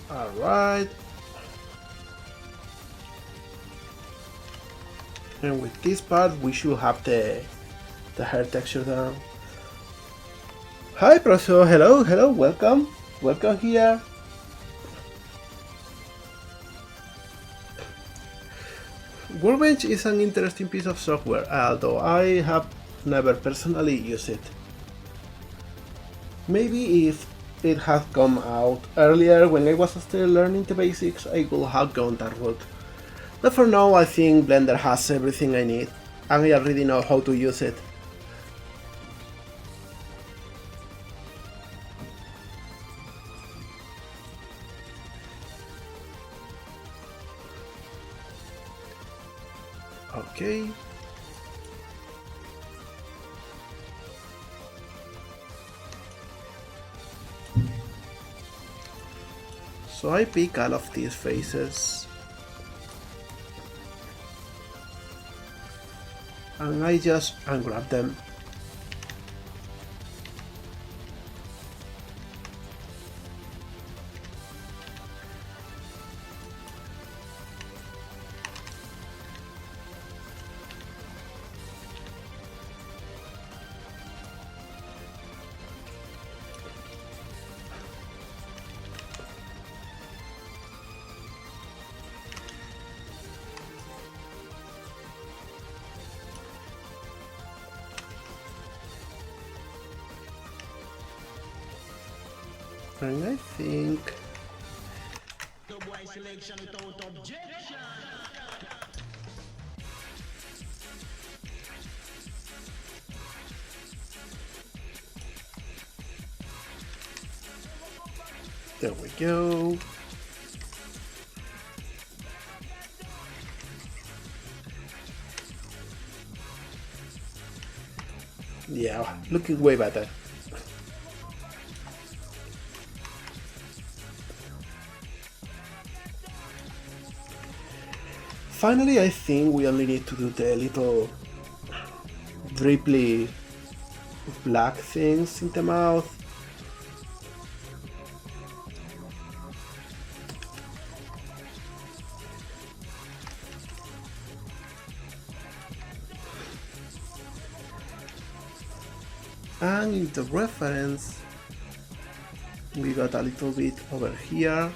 Alright. And with this part we should have the hair texture down. Hi Parasol, hello, welcome. Welcome here. Workbench is an interesting piece of software, although I have never personally used it. Maybe if it had come out earlier when I was still learning the basics, I would have gone that route. But for now I think Blender has everything I need, and I already know how to use it. Okay. So I pick all of these faces and I just ungrab them. And I think There we go. Yeah, looking way better. Finally, I think we only need to do the little dripply black things in the mouth. And in the reference, we got a little bit over here.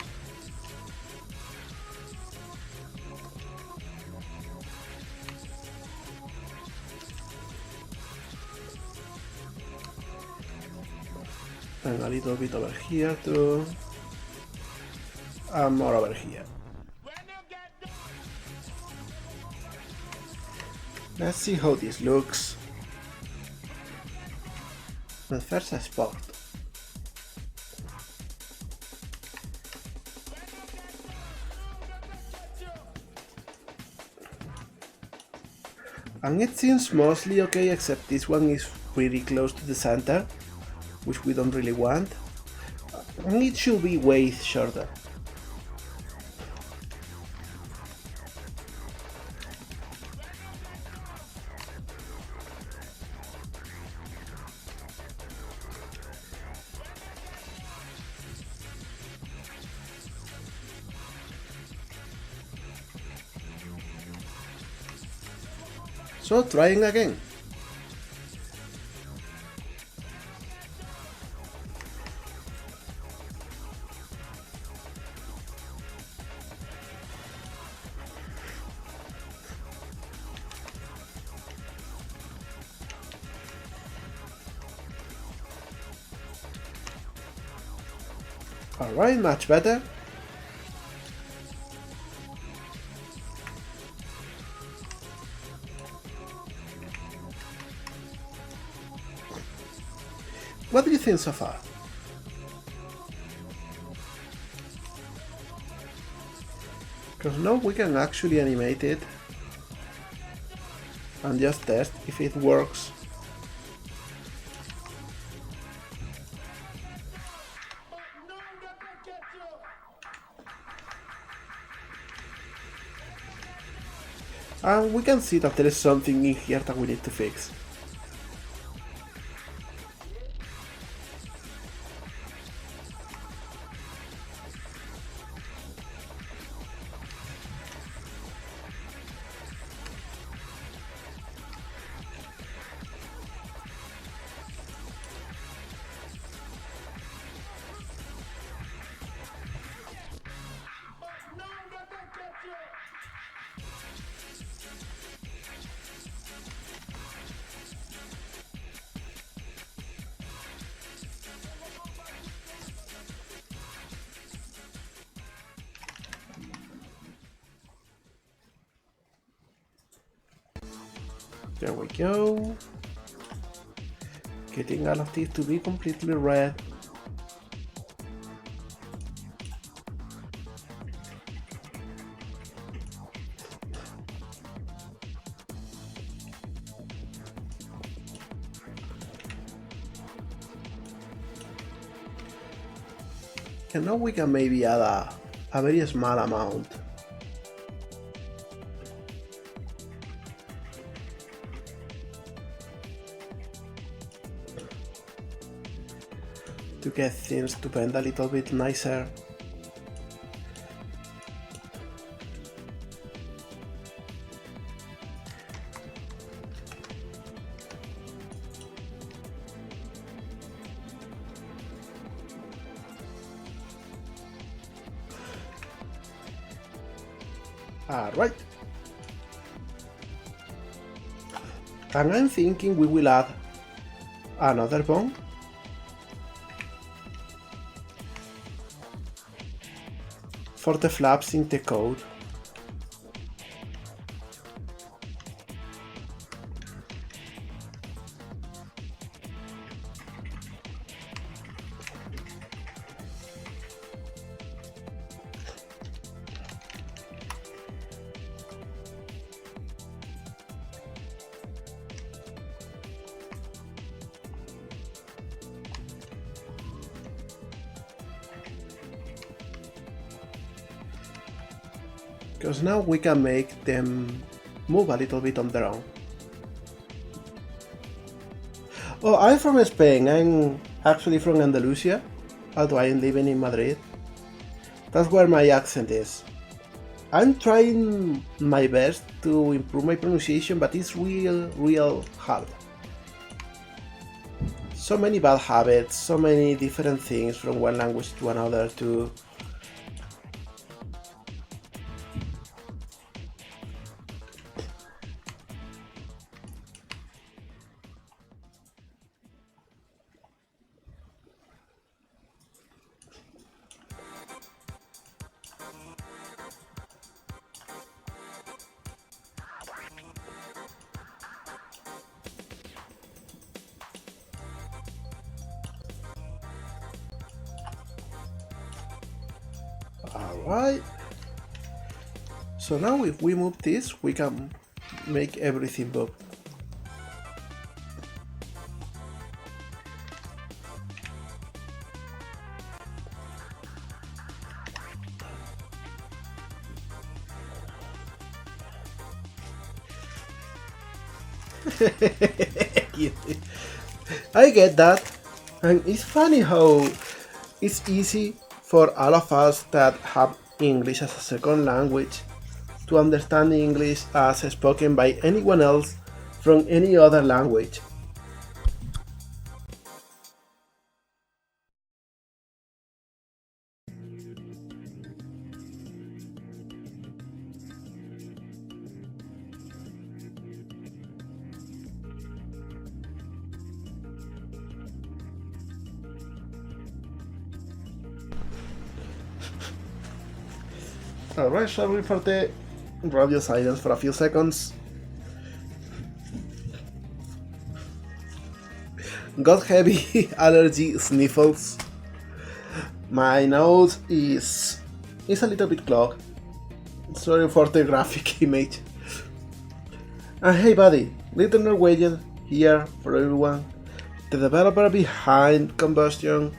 And a little bit over here too. And more over here. Let's see how this looks. But first I spot. And it seems mostly okay, except this one is pretty close to the center, which we don't really want. And it should be way shorter. So trying again. Alright, much better. What do you think so far? Because now we can actually animate it and just test if it works. And we can see that there is something in here that we need to fix. There we go. Getting all of these to be completely red. And now we can maybe add a very small amount. To get things to bend a little bit nicer. Alright. And I'm thinking we will add another bone. For the flaps in the code. Because now we can make them move a little bit on their own. Oh, I'm from Spain. I'm actually from Andalusia, although I'm living in Madrid. That's where my accent is. I'm trying my best to improve my pronunciation, but it's real hard. So many bad habits, so many different things from one language to another to... Alright. So now if we move this, we can make everything move. I get that, and it's funny how it's easy for all of us that have English as a second language to understand English as spoken by anyone else from any other language. Alright, sorry for the radio silence for a few seconds. Got heavy allergy sniffles. My nose is a little bit clogged. Sorry for the graphic image. And hey buddy, Little Norwegian here for everyone, the developer behind Combustion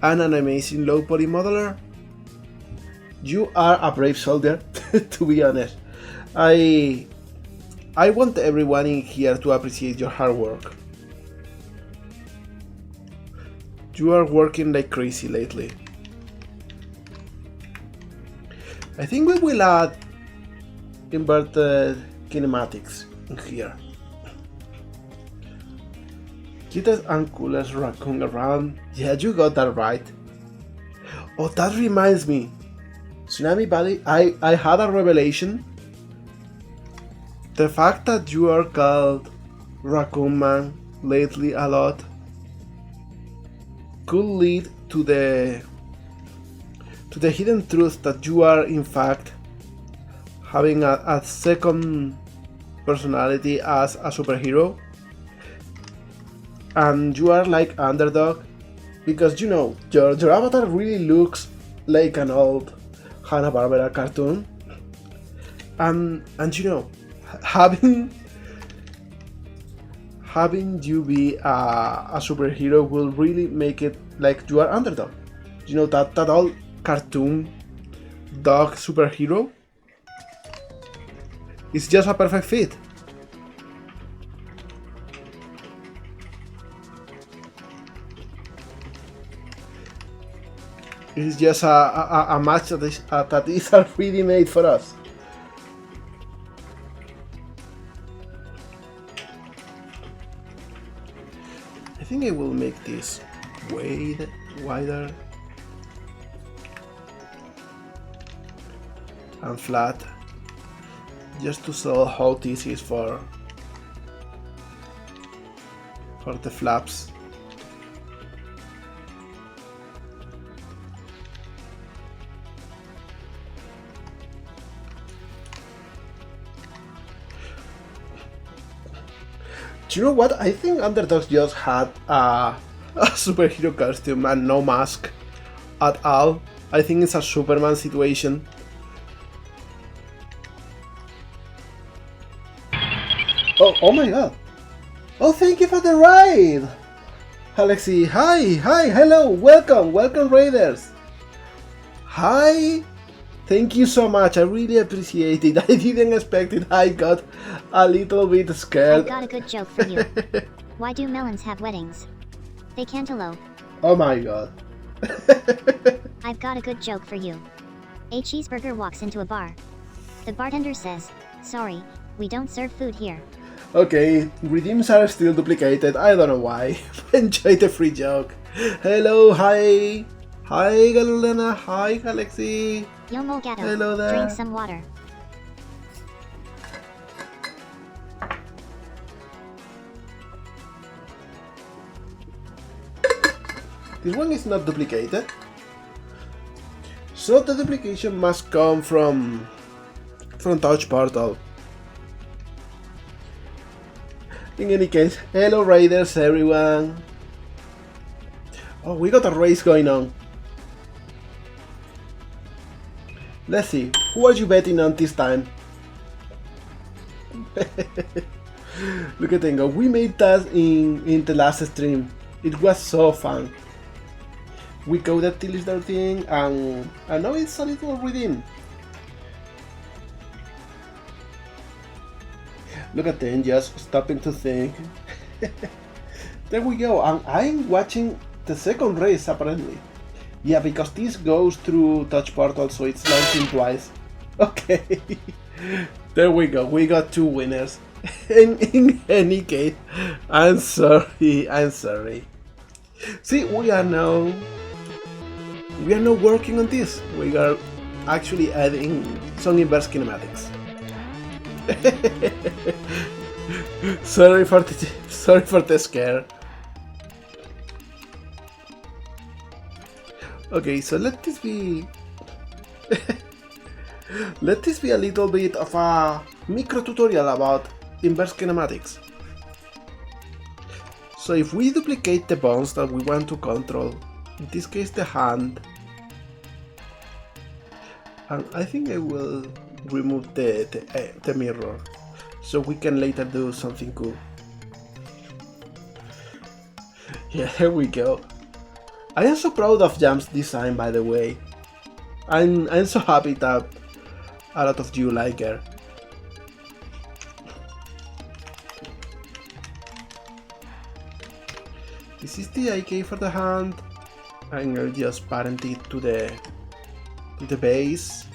and an amazing low poly modeler. You are a brave soldier, to be honest. I want everyone in here to appreciate your hard work. You are working like crazy lately. I think we will add inverted kinematics in here. Cutest and coolest raccoon around. Yeah, you got that right. Oh, that reminds me. Tsunami Buddy, I had a revelation. The fact that you are called Raccoon Man lately a lot could lead to the hidden truth that you are in fact having a second personality as a superhero, and you are like underdog because you know your avatar really looks like an old Hanna-Barbera cartoon, and you know having you be a superhero will really make it like you are underdog. You know that old cartoon dog superhero is just a perfect fit. It's just a match that is already made for us. I think I will make this way wider and flat, just to show how this is for the flaps. Do you know what? I think Underdogs just had a superhero costume and no mask at all. I think it's a Superman situation. Oh my god. Oh, thank you for the ride! Alexi, hi, hello, welcome Raiders! Hi, Thank you so much, I really appreciate it. I didn't expect it, I got a little bit scared. I've got a good joke for you. Why do melons have weddings? They cantaloupe. Oh my god. I've got a good joke for you. A cheeseburger walks into a bar. The bartender says, "Sorry, we don't serve food here." Okay, redeems are still duplicated, I don't know why. Enjoy the free joke. Hello, hi. Hi Galena, hi Galaxy. Yo Molgato, Hello there. drink some water. This one is not duplicated. So the duplication must come from Touch Portal. In any case, hello Raiders everyone. Oh, we got a race going on. Let's see, who are you betting on this time? Look at Tango, we made that in the last stream. It was so fun. We coded till it's 13 and now it's a little redeem. Look at them just stopping to think. There we go, and I'm watching the second race apparently. Yeah, because this goes through Touch Portal, so it's launching twice. Okay, there we go, we got two winners. In any case, I'm sorry. See, we are now working on this. We are actually adding some inverse kinematics. Sorry for the scare. Okay, so let this be a little bit of a micro tutorial about inverse kinematics. So if we duplicate the bones that we want to control, in this case the hand, and I think I will remove the mirror so we can later do something cool. Yeah, here we go. I am so proud of Jam's design, by the way. I'm so happy that a lot of you like her. This is the IK for the hand, and I'll just parent it to the base.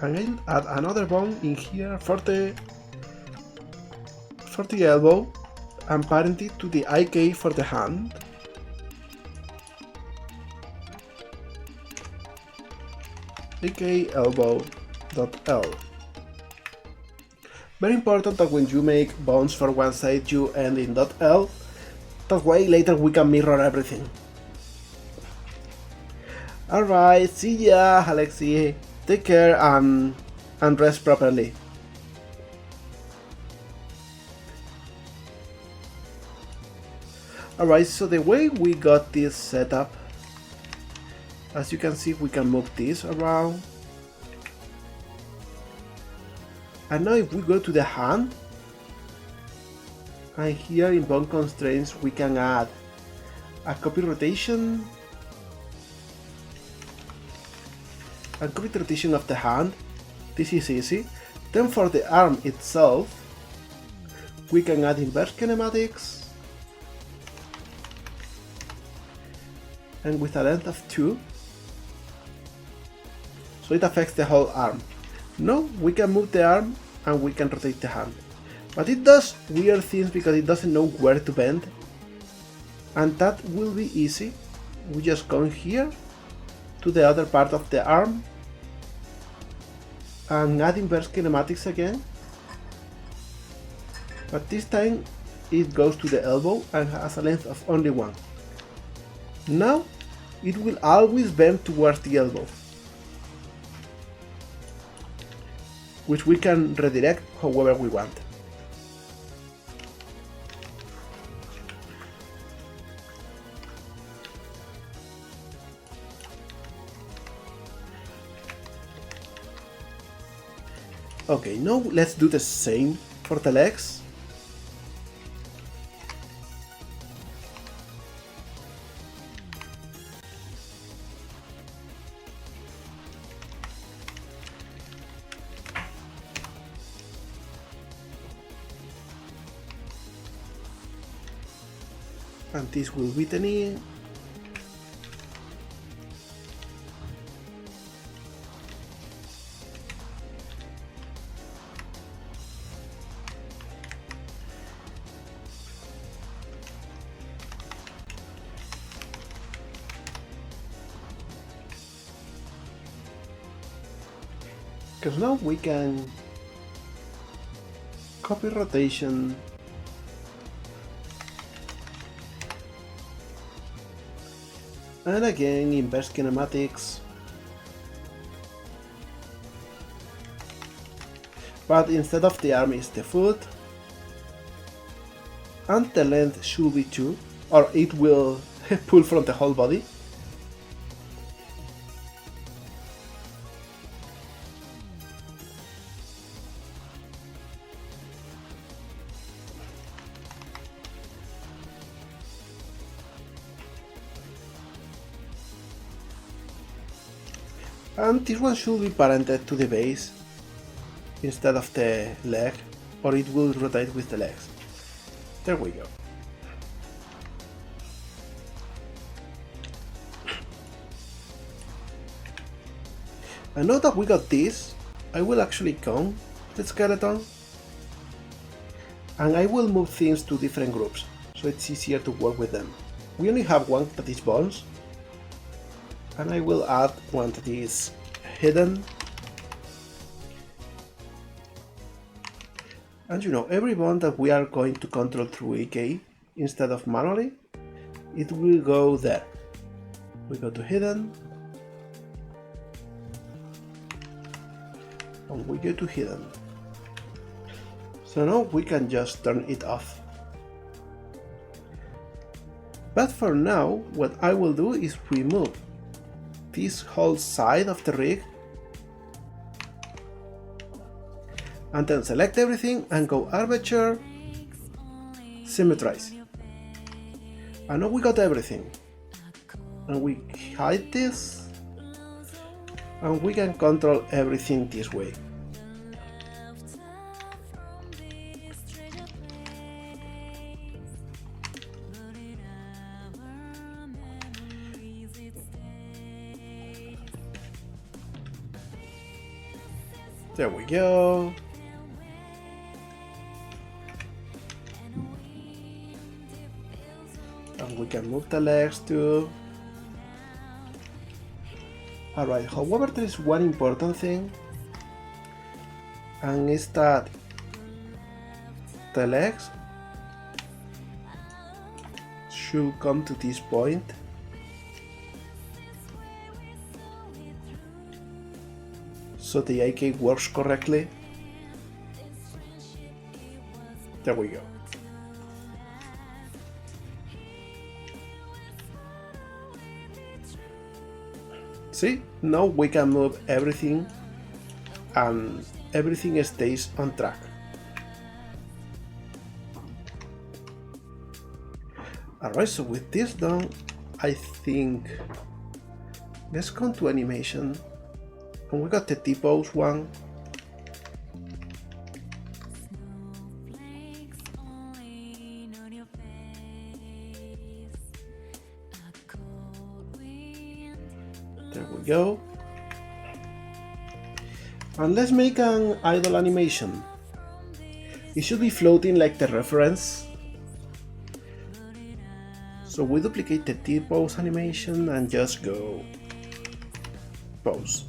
And I'll add another bone in here for the elbow and parent it to the IK for the hand. IK elbow.L. Very important that when you make bones for one side you end in .L, that way later we can mirror everything. Alright, see ya Alexi, take care and rest properly. Alright, so the way we got this set up, as you can see, we can move this around. And now if we go to the hand, and here in bone constraints we can add a copy rotation of the hand. This is easy. Then for the arm itself, we can add inverse kinematics, and with a length of 2, so it affects the whole arm. Now we can move the arm and we can rotate the hand, but it does weird things because it doesn't know where to bend, and that will be easy. We just come here to the other part of the arm and add inverse kinematics again, but this time it goes to the elbow and has a length of only 1. Now it will always bend towards the elbow, which we can redirect however we want. Okay, now let's do the same for the legs. And this will be the knee. Because now we can copy rotation and again inverse kinematics, but instead of the arm is the foot, and the length should be 2, or it will pull from the whole body. And this one should be parented to the base instead of the leg, or it will rotate with the legs. There we go. And now that we got this, I will actually count the skeleton, and I will move things to different groups, so it's easier to work with them. We only have one that is bones, and I will add one that is hidden. And you know, every bone that we are going to control through AK instead of manually, it will go there. We go to hidden, and we go to hidden. So now we can just turn it off. But for now, what I will do is remove this whole side of the rig, and then select everything and go Armature, Symmetrize. And now we got everything. And we hide this, and we can control everything this way. There we go. And we can move the legs too. Alright, however, there is one important thing, and it's that the legs should come to this point. So the AK works correctly. There we go. See, now we can move everything and everything stays on track. Alright, so with this done, I think let's go to animation. And we got the T-pose one. There we go. And let's make an idle animation. It should be floating like the reference. So we duplicate the T-pose animation and just go pose.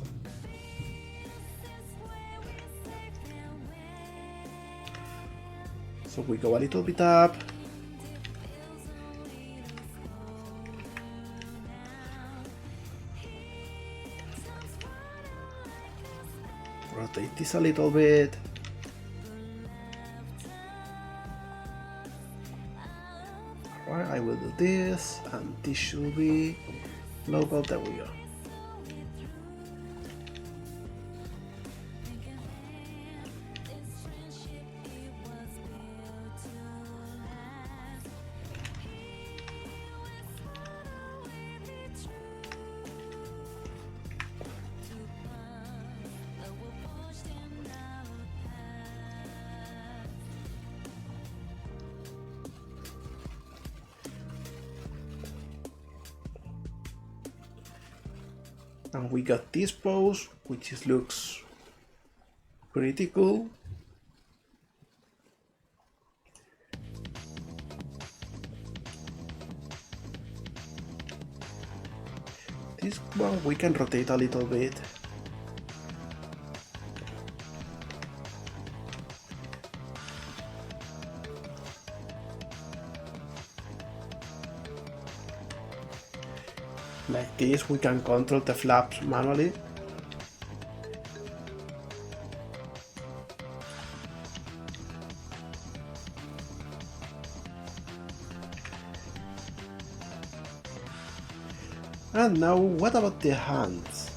So we go a little bit up. Rotate this a little bit. Alright, I will do this, and this should be local. There we go. And we got this pose, which looks pretty cool. This one we can rotate a little bit. Like this, we can control the flaps manually. And now, what about the hands?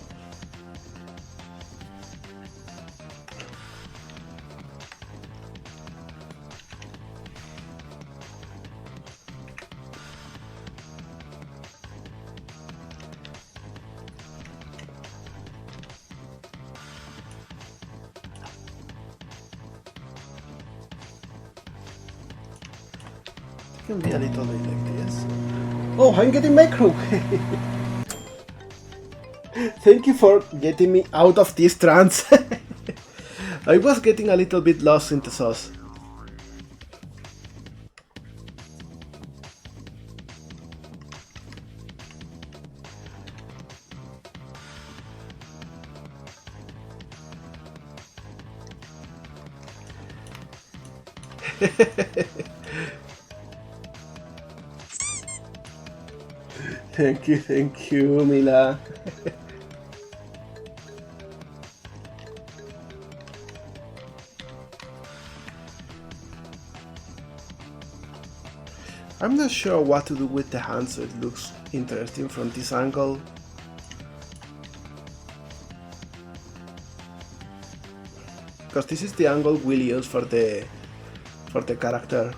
It can be a little bit like this. Oh, I'm getting microwave! Thank you for getting me out of this trance. I was getting a little bit lost in the sauce. Thank you, Mila. I'm not sure what to do with the hands, so it looks interesting from this angle. Because this is the angle we'll use for the character.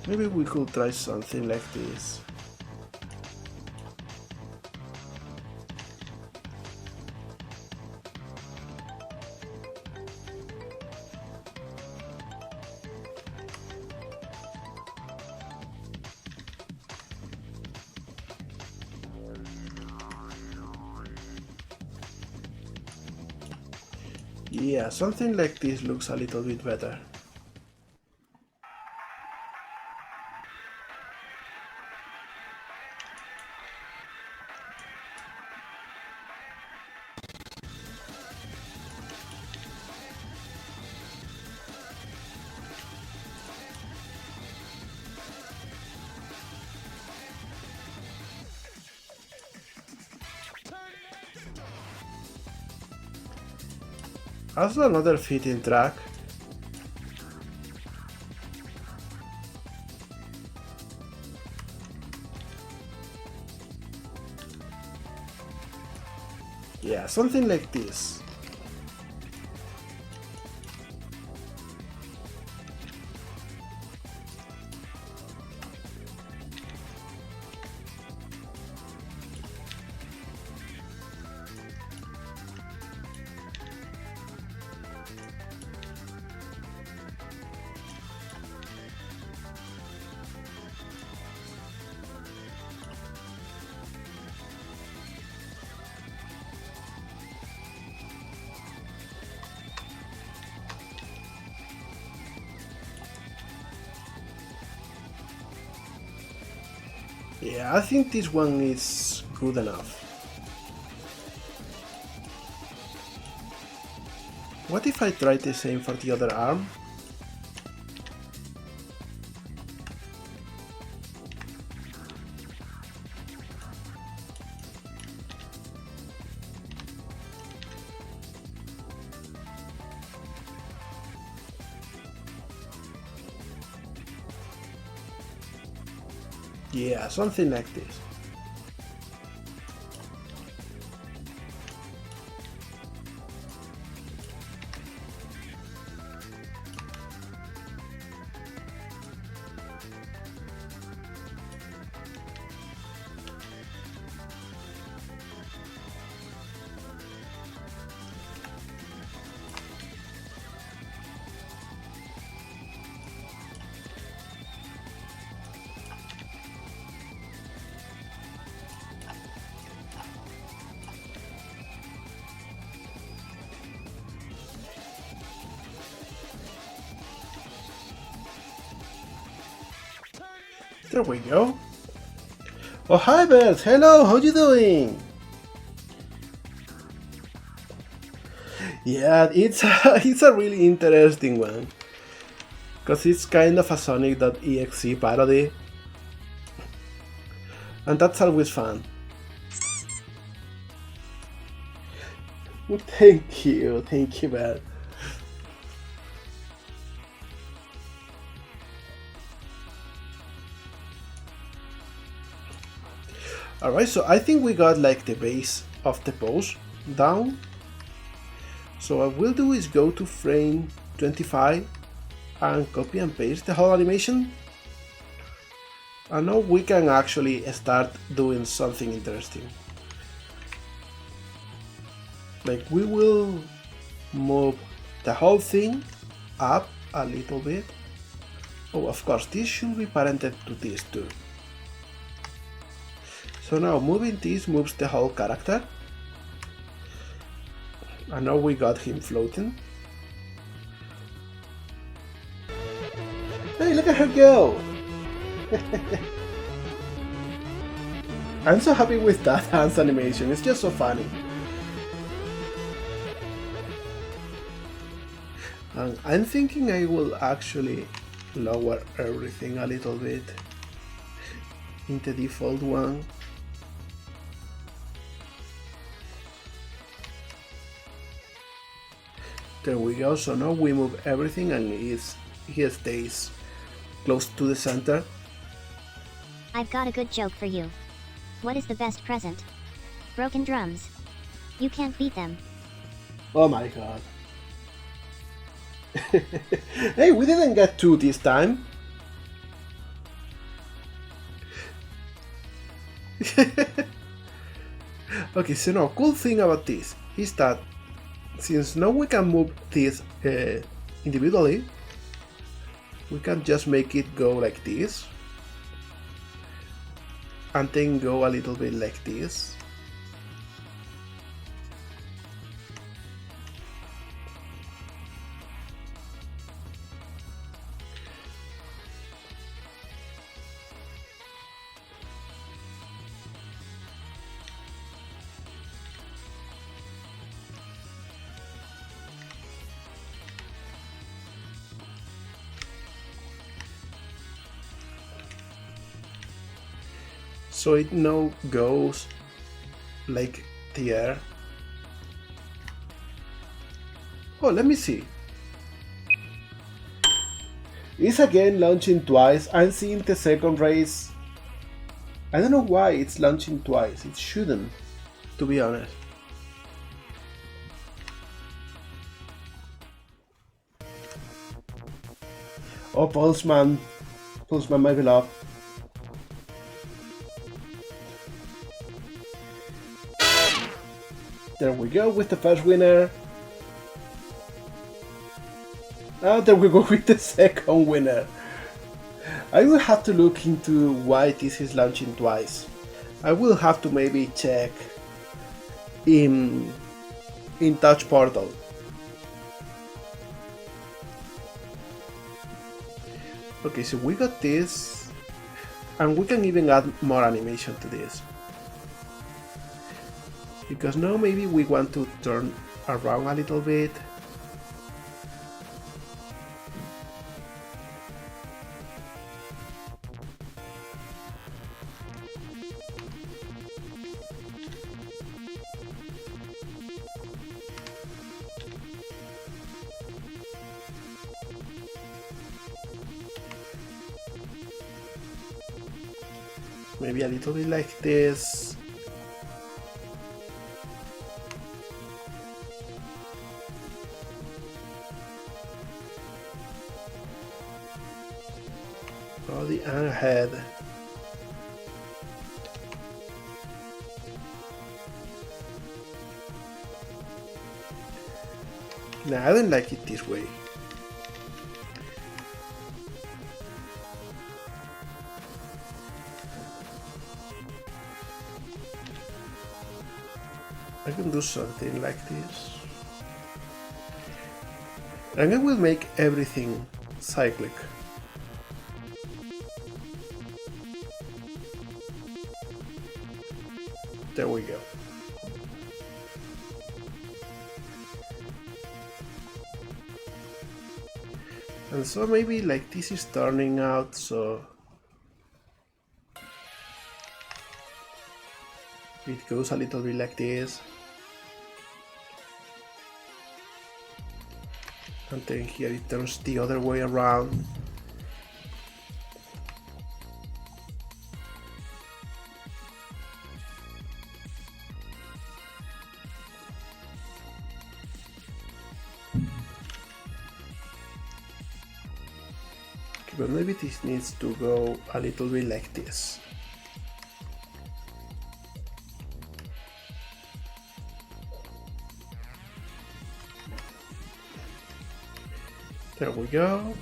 Maybe we could try something like this. Yeah, something like this looks a little bit better. Also another fitting track. Yeah, something like this. Yeah, I think this one is good enough. What if I try the same for the other arm? Yeah, something like this. There we go. Oh, hi Bert, hello, how you doing? Yeah, it's a really interesting one. Because it's kind of a Sonic.exe parody. And that's always fun. Thank you, Bert. Alright, so I think we got like the base of the pose down. So what we'll do is go to frame 25 and copy and paste the whole animation. And now we can actually start doing something interesting. Like we will move the whole thing up a little bit. Oh, of course, this should be parented to this too. So now moving this moves the whole character. And now we got him floating. Hey, look at her go! I'm so happy with that dance animation, it's just so funny. And I'm thinking I will actually lower everything a little bit in the default one. There we go, so now we move everything and he stays close to the center. I've got a good joke for you. What is the best present? Broken drums. You can't beat them. Oh my god. Hey, we didn't get 2 this time. Okay, so now cool thing about this is that since now we can move this individually, we can just make it go like this and then go a little bit like this. So it now goes like there. Oh, let me see. It's again launching twice. I'm seeing the second race. I don't know why it's launching twice. It shouldn't, to be honest. Oh, Pulseman, my beloved. There we go with the first winner. Now there we go with the second winner. I will have to look into why this is launching twice. I will have to maybe check in Touch Portal. Okay, so we got this, and we can even add more animation to this. Because now maybe we want to turn around a little bit. Maybe a little bit like this. Body and head. Nah, I don't like it this way. I can do something like this. And I will make everything cyclic. There we go. And so maybe like this is turning out, so it goes a little bit like this. And then here it turns the other way around. But maybe this needs to go a little bit like this. There we go.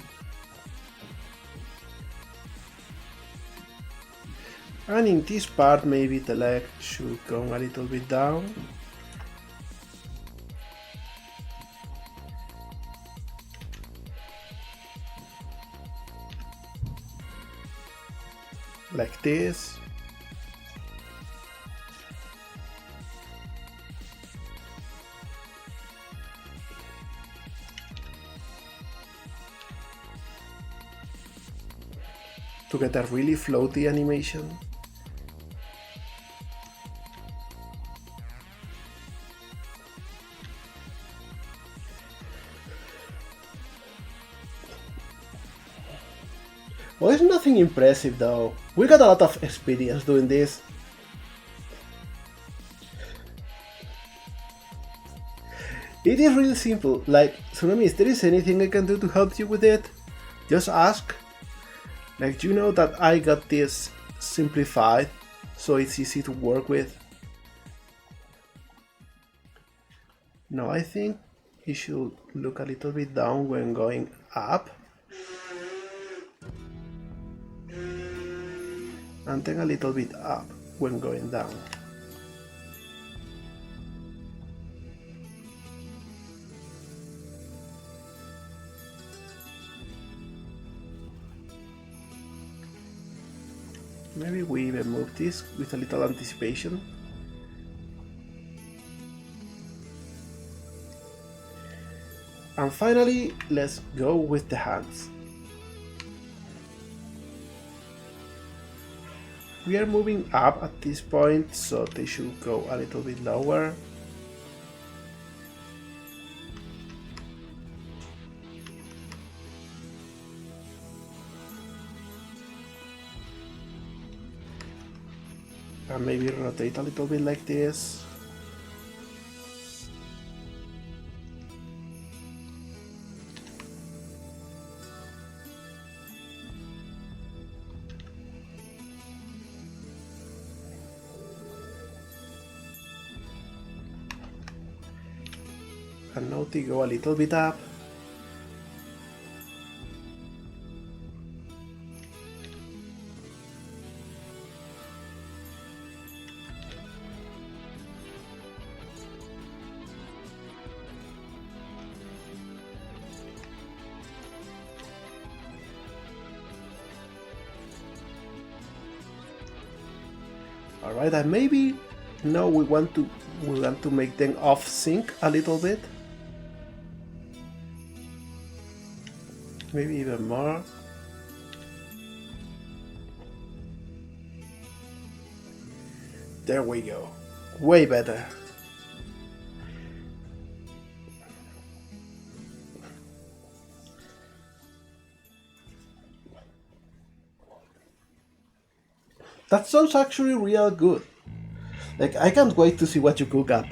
And in this part maybe the leg should go a little bit down. Like this. To get a really floaty animation. Well, it's nothing impressive though. We got a lot of experience doing this. It is really simple. Like, Tsunami, if there is anything I can do to help you with it, just ask. Like, you know that I got this simplified, so it's easy to work with. Now I think he should look a little bit down when going up. And then a little bit up when going down. Maybe we even move this with a little anticipation. And finally, let's go with the hands. We are moving up at this point, so they should go a little bit lower. And maybe rotate a little bit like this. And now they go a little bit up. Alright, and maybe now we want to make them off sync a little bit. Maybe even more. There we go. Way better. That sounds actually real good. Like, I can't wait to see what you cook up.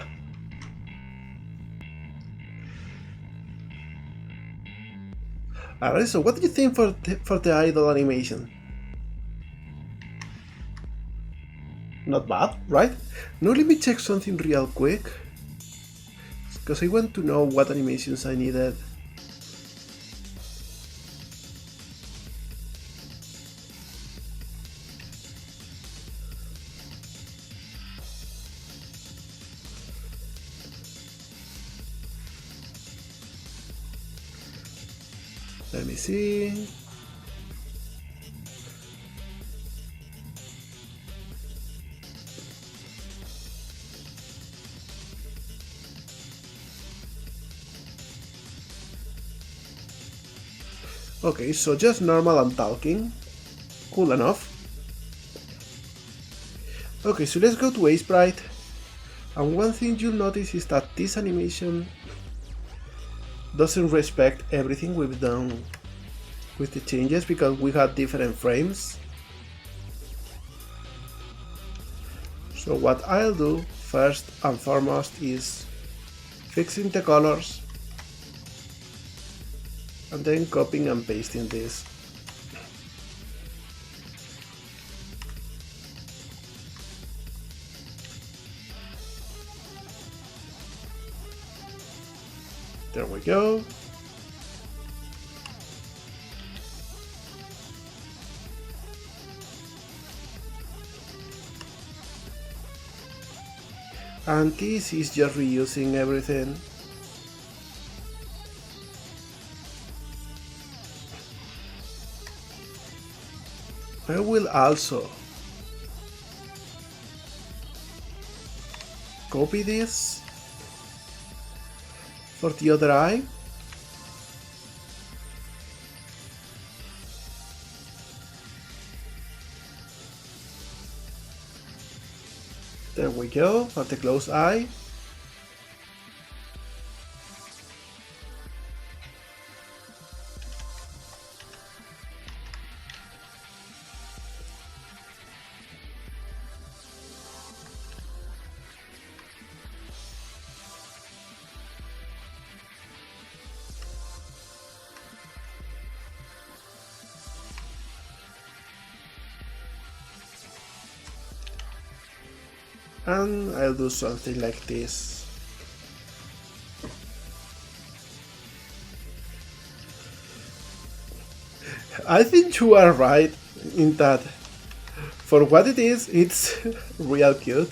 Alright, so what do you think for the idol animation? Not bad, right? Now let me check something real quick, because I want to know what animations I needed. Let me see. Okay, so just normal and talking. Cool enough. Okay, so let's go to A Sprite. And one thing you'll notice is that this animation doesn't respect everything we've done with the changes because we had different frames. So what I'll do first and foremost is fixing the colors and then copying and pasting this. There we go. And this is just reusing everything. I will also copy this for the other eye. There we go, for the closed eye. And I'll do something like this. I think you are right in that for what it is, it's real cute.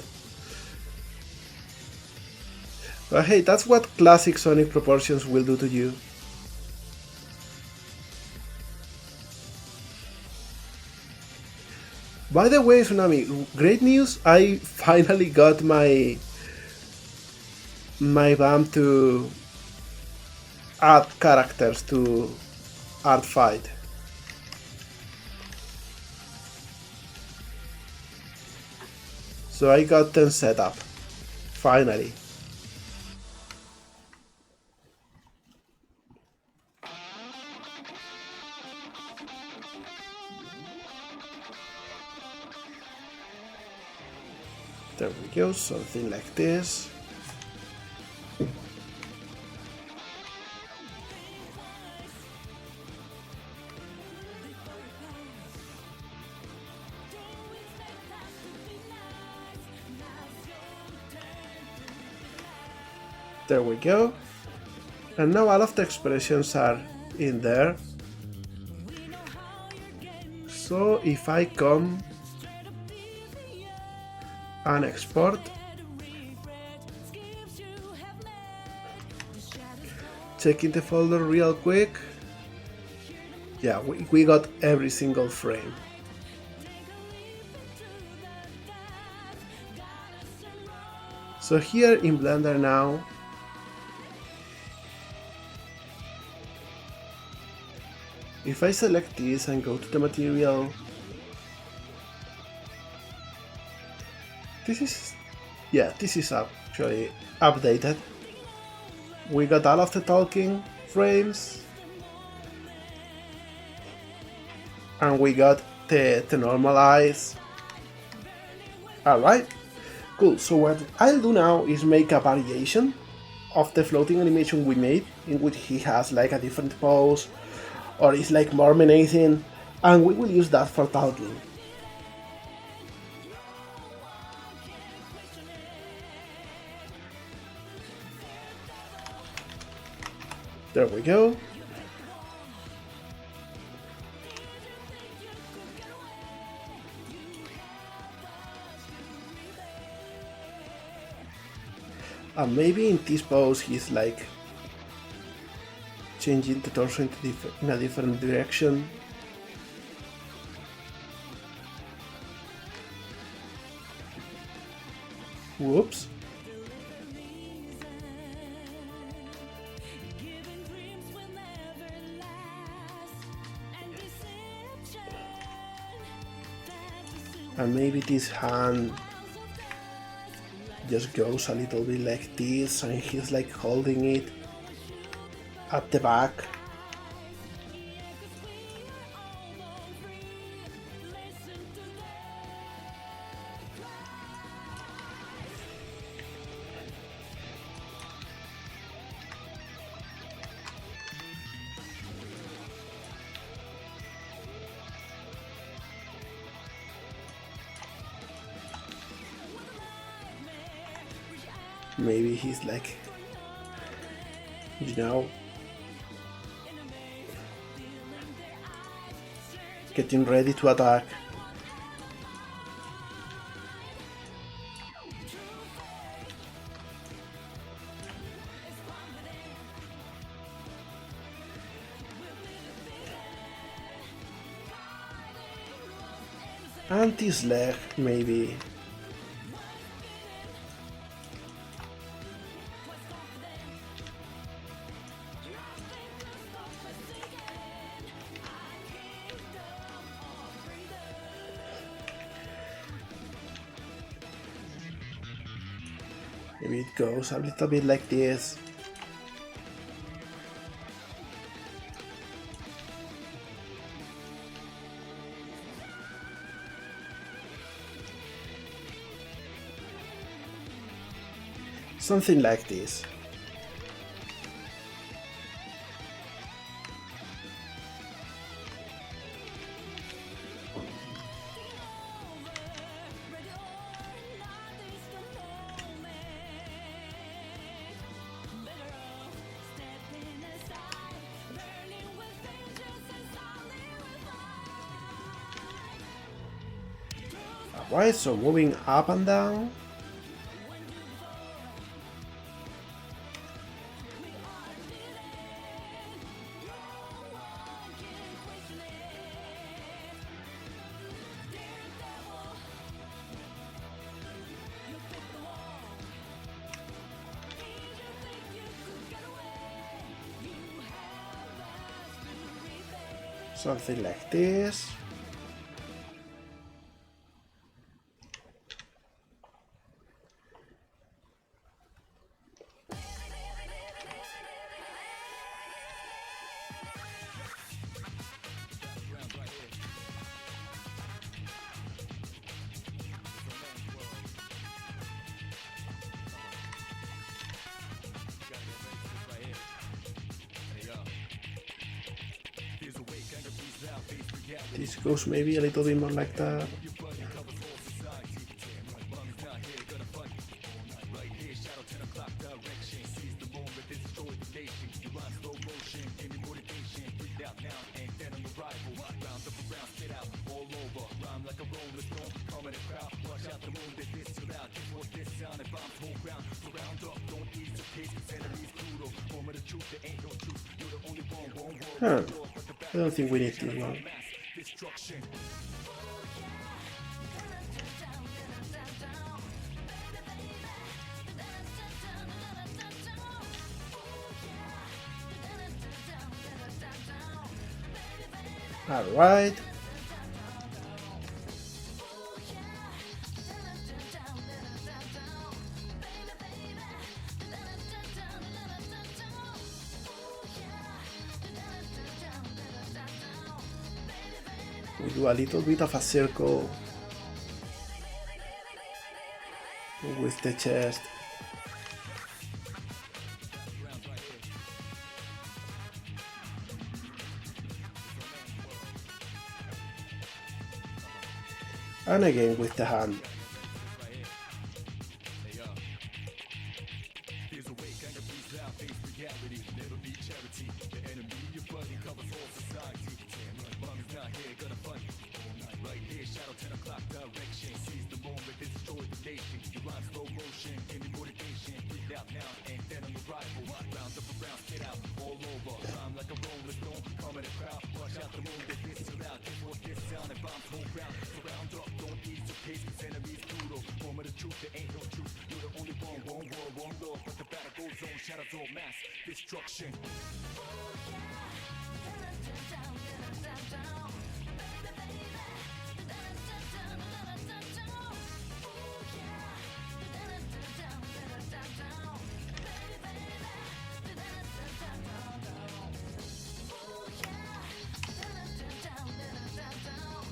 But hey, that's what classic Sonic proportions will do to you. By the way, Tsunami, great news! I finally got my BAM to add characters to Art Fight. So I got them set up. Finally. There we go, something like this. There we go. And now all of the expressions are in there. So if I come and export, checking the folder real quick. Yeah, we got every single frame. So here in Blender now, if I select this and go to the material, this is actually updated. We got all of the talking frames, and we got the normal eyes. Alright, cool. So what I'll do now is make a variation of the floating animation we made, in which he has like a different pose, or is like more menacing, and we will use that for talking. There we go. And maybe in this pose he's like changing the torso in a different direction. Whoops. And maybe this hand just goes a little bit like this, and he's like holding it at the back. Maybe he's like, you know, getting ready to attack. And this leg, maybe. Maybe it goes a little bit like this. Something like this. Alright, so moving up and down. Something like this. This goes maybe a little bit more like that. Huh. I don't think we need this one. Alright. We do a little bit of a circle with the chest. And again with the hand.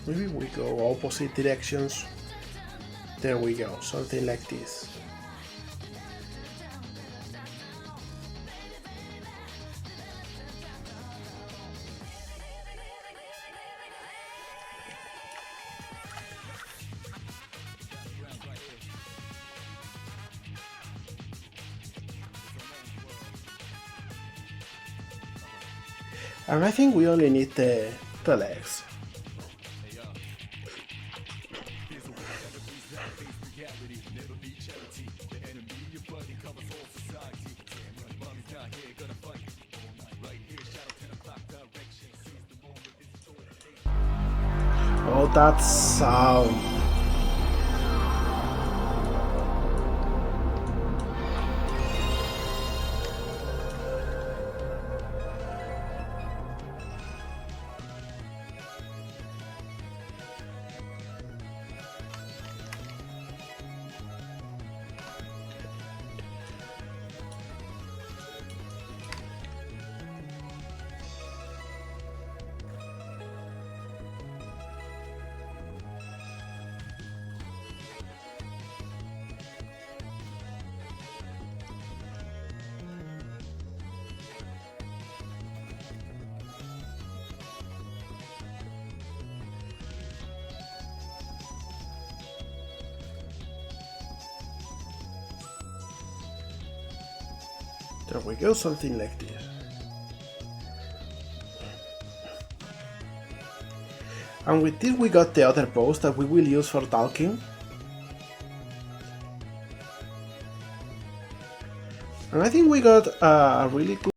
Maybe we go opposite directions. There we go, something like this. And I think we only need the legs. Oh, that sound. There we go, something like this. And with this we got the other pose that we will use for talking. And I think we got a really good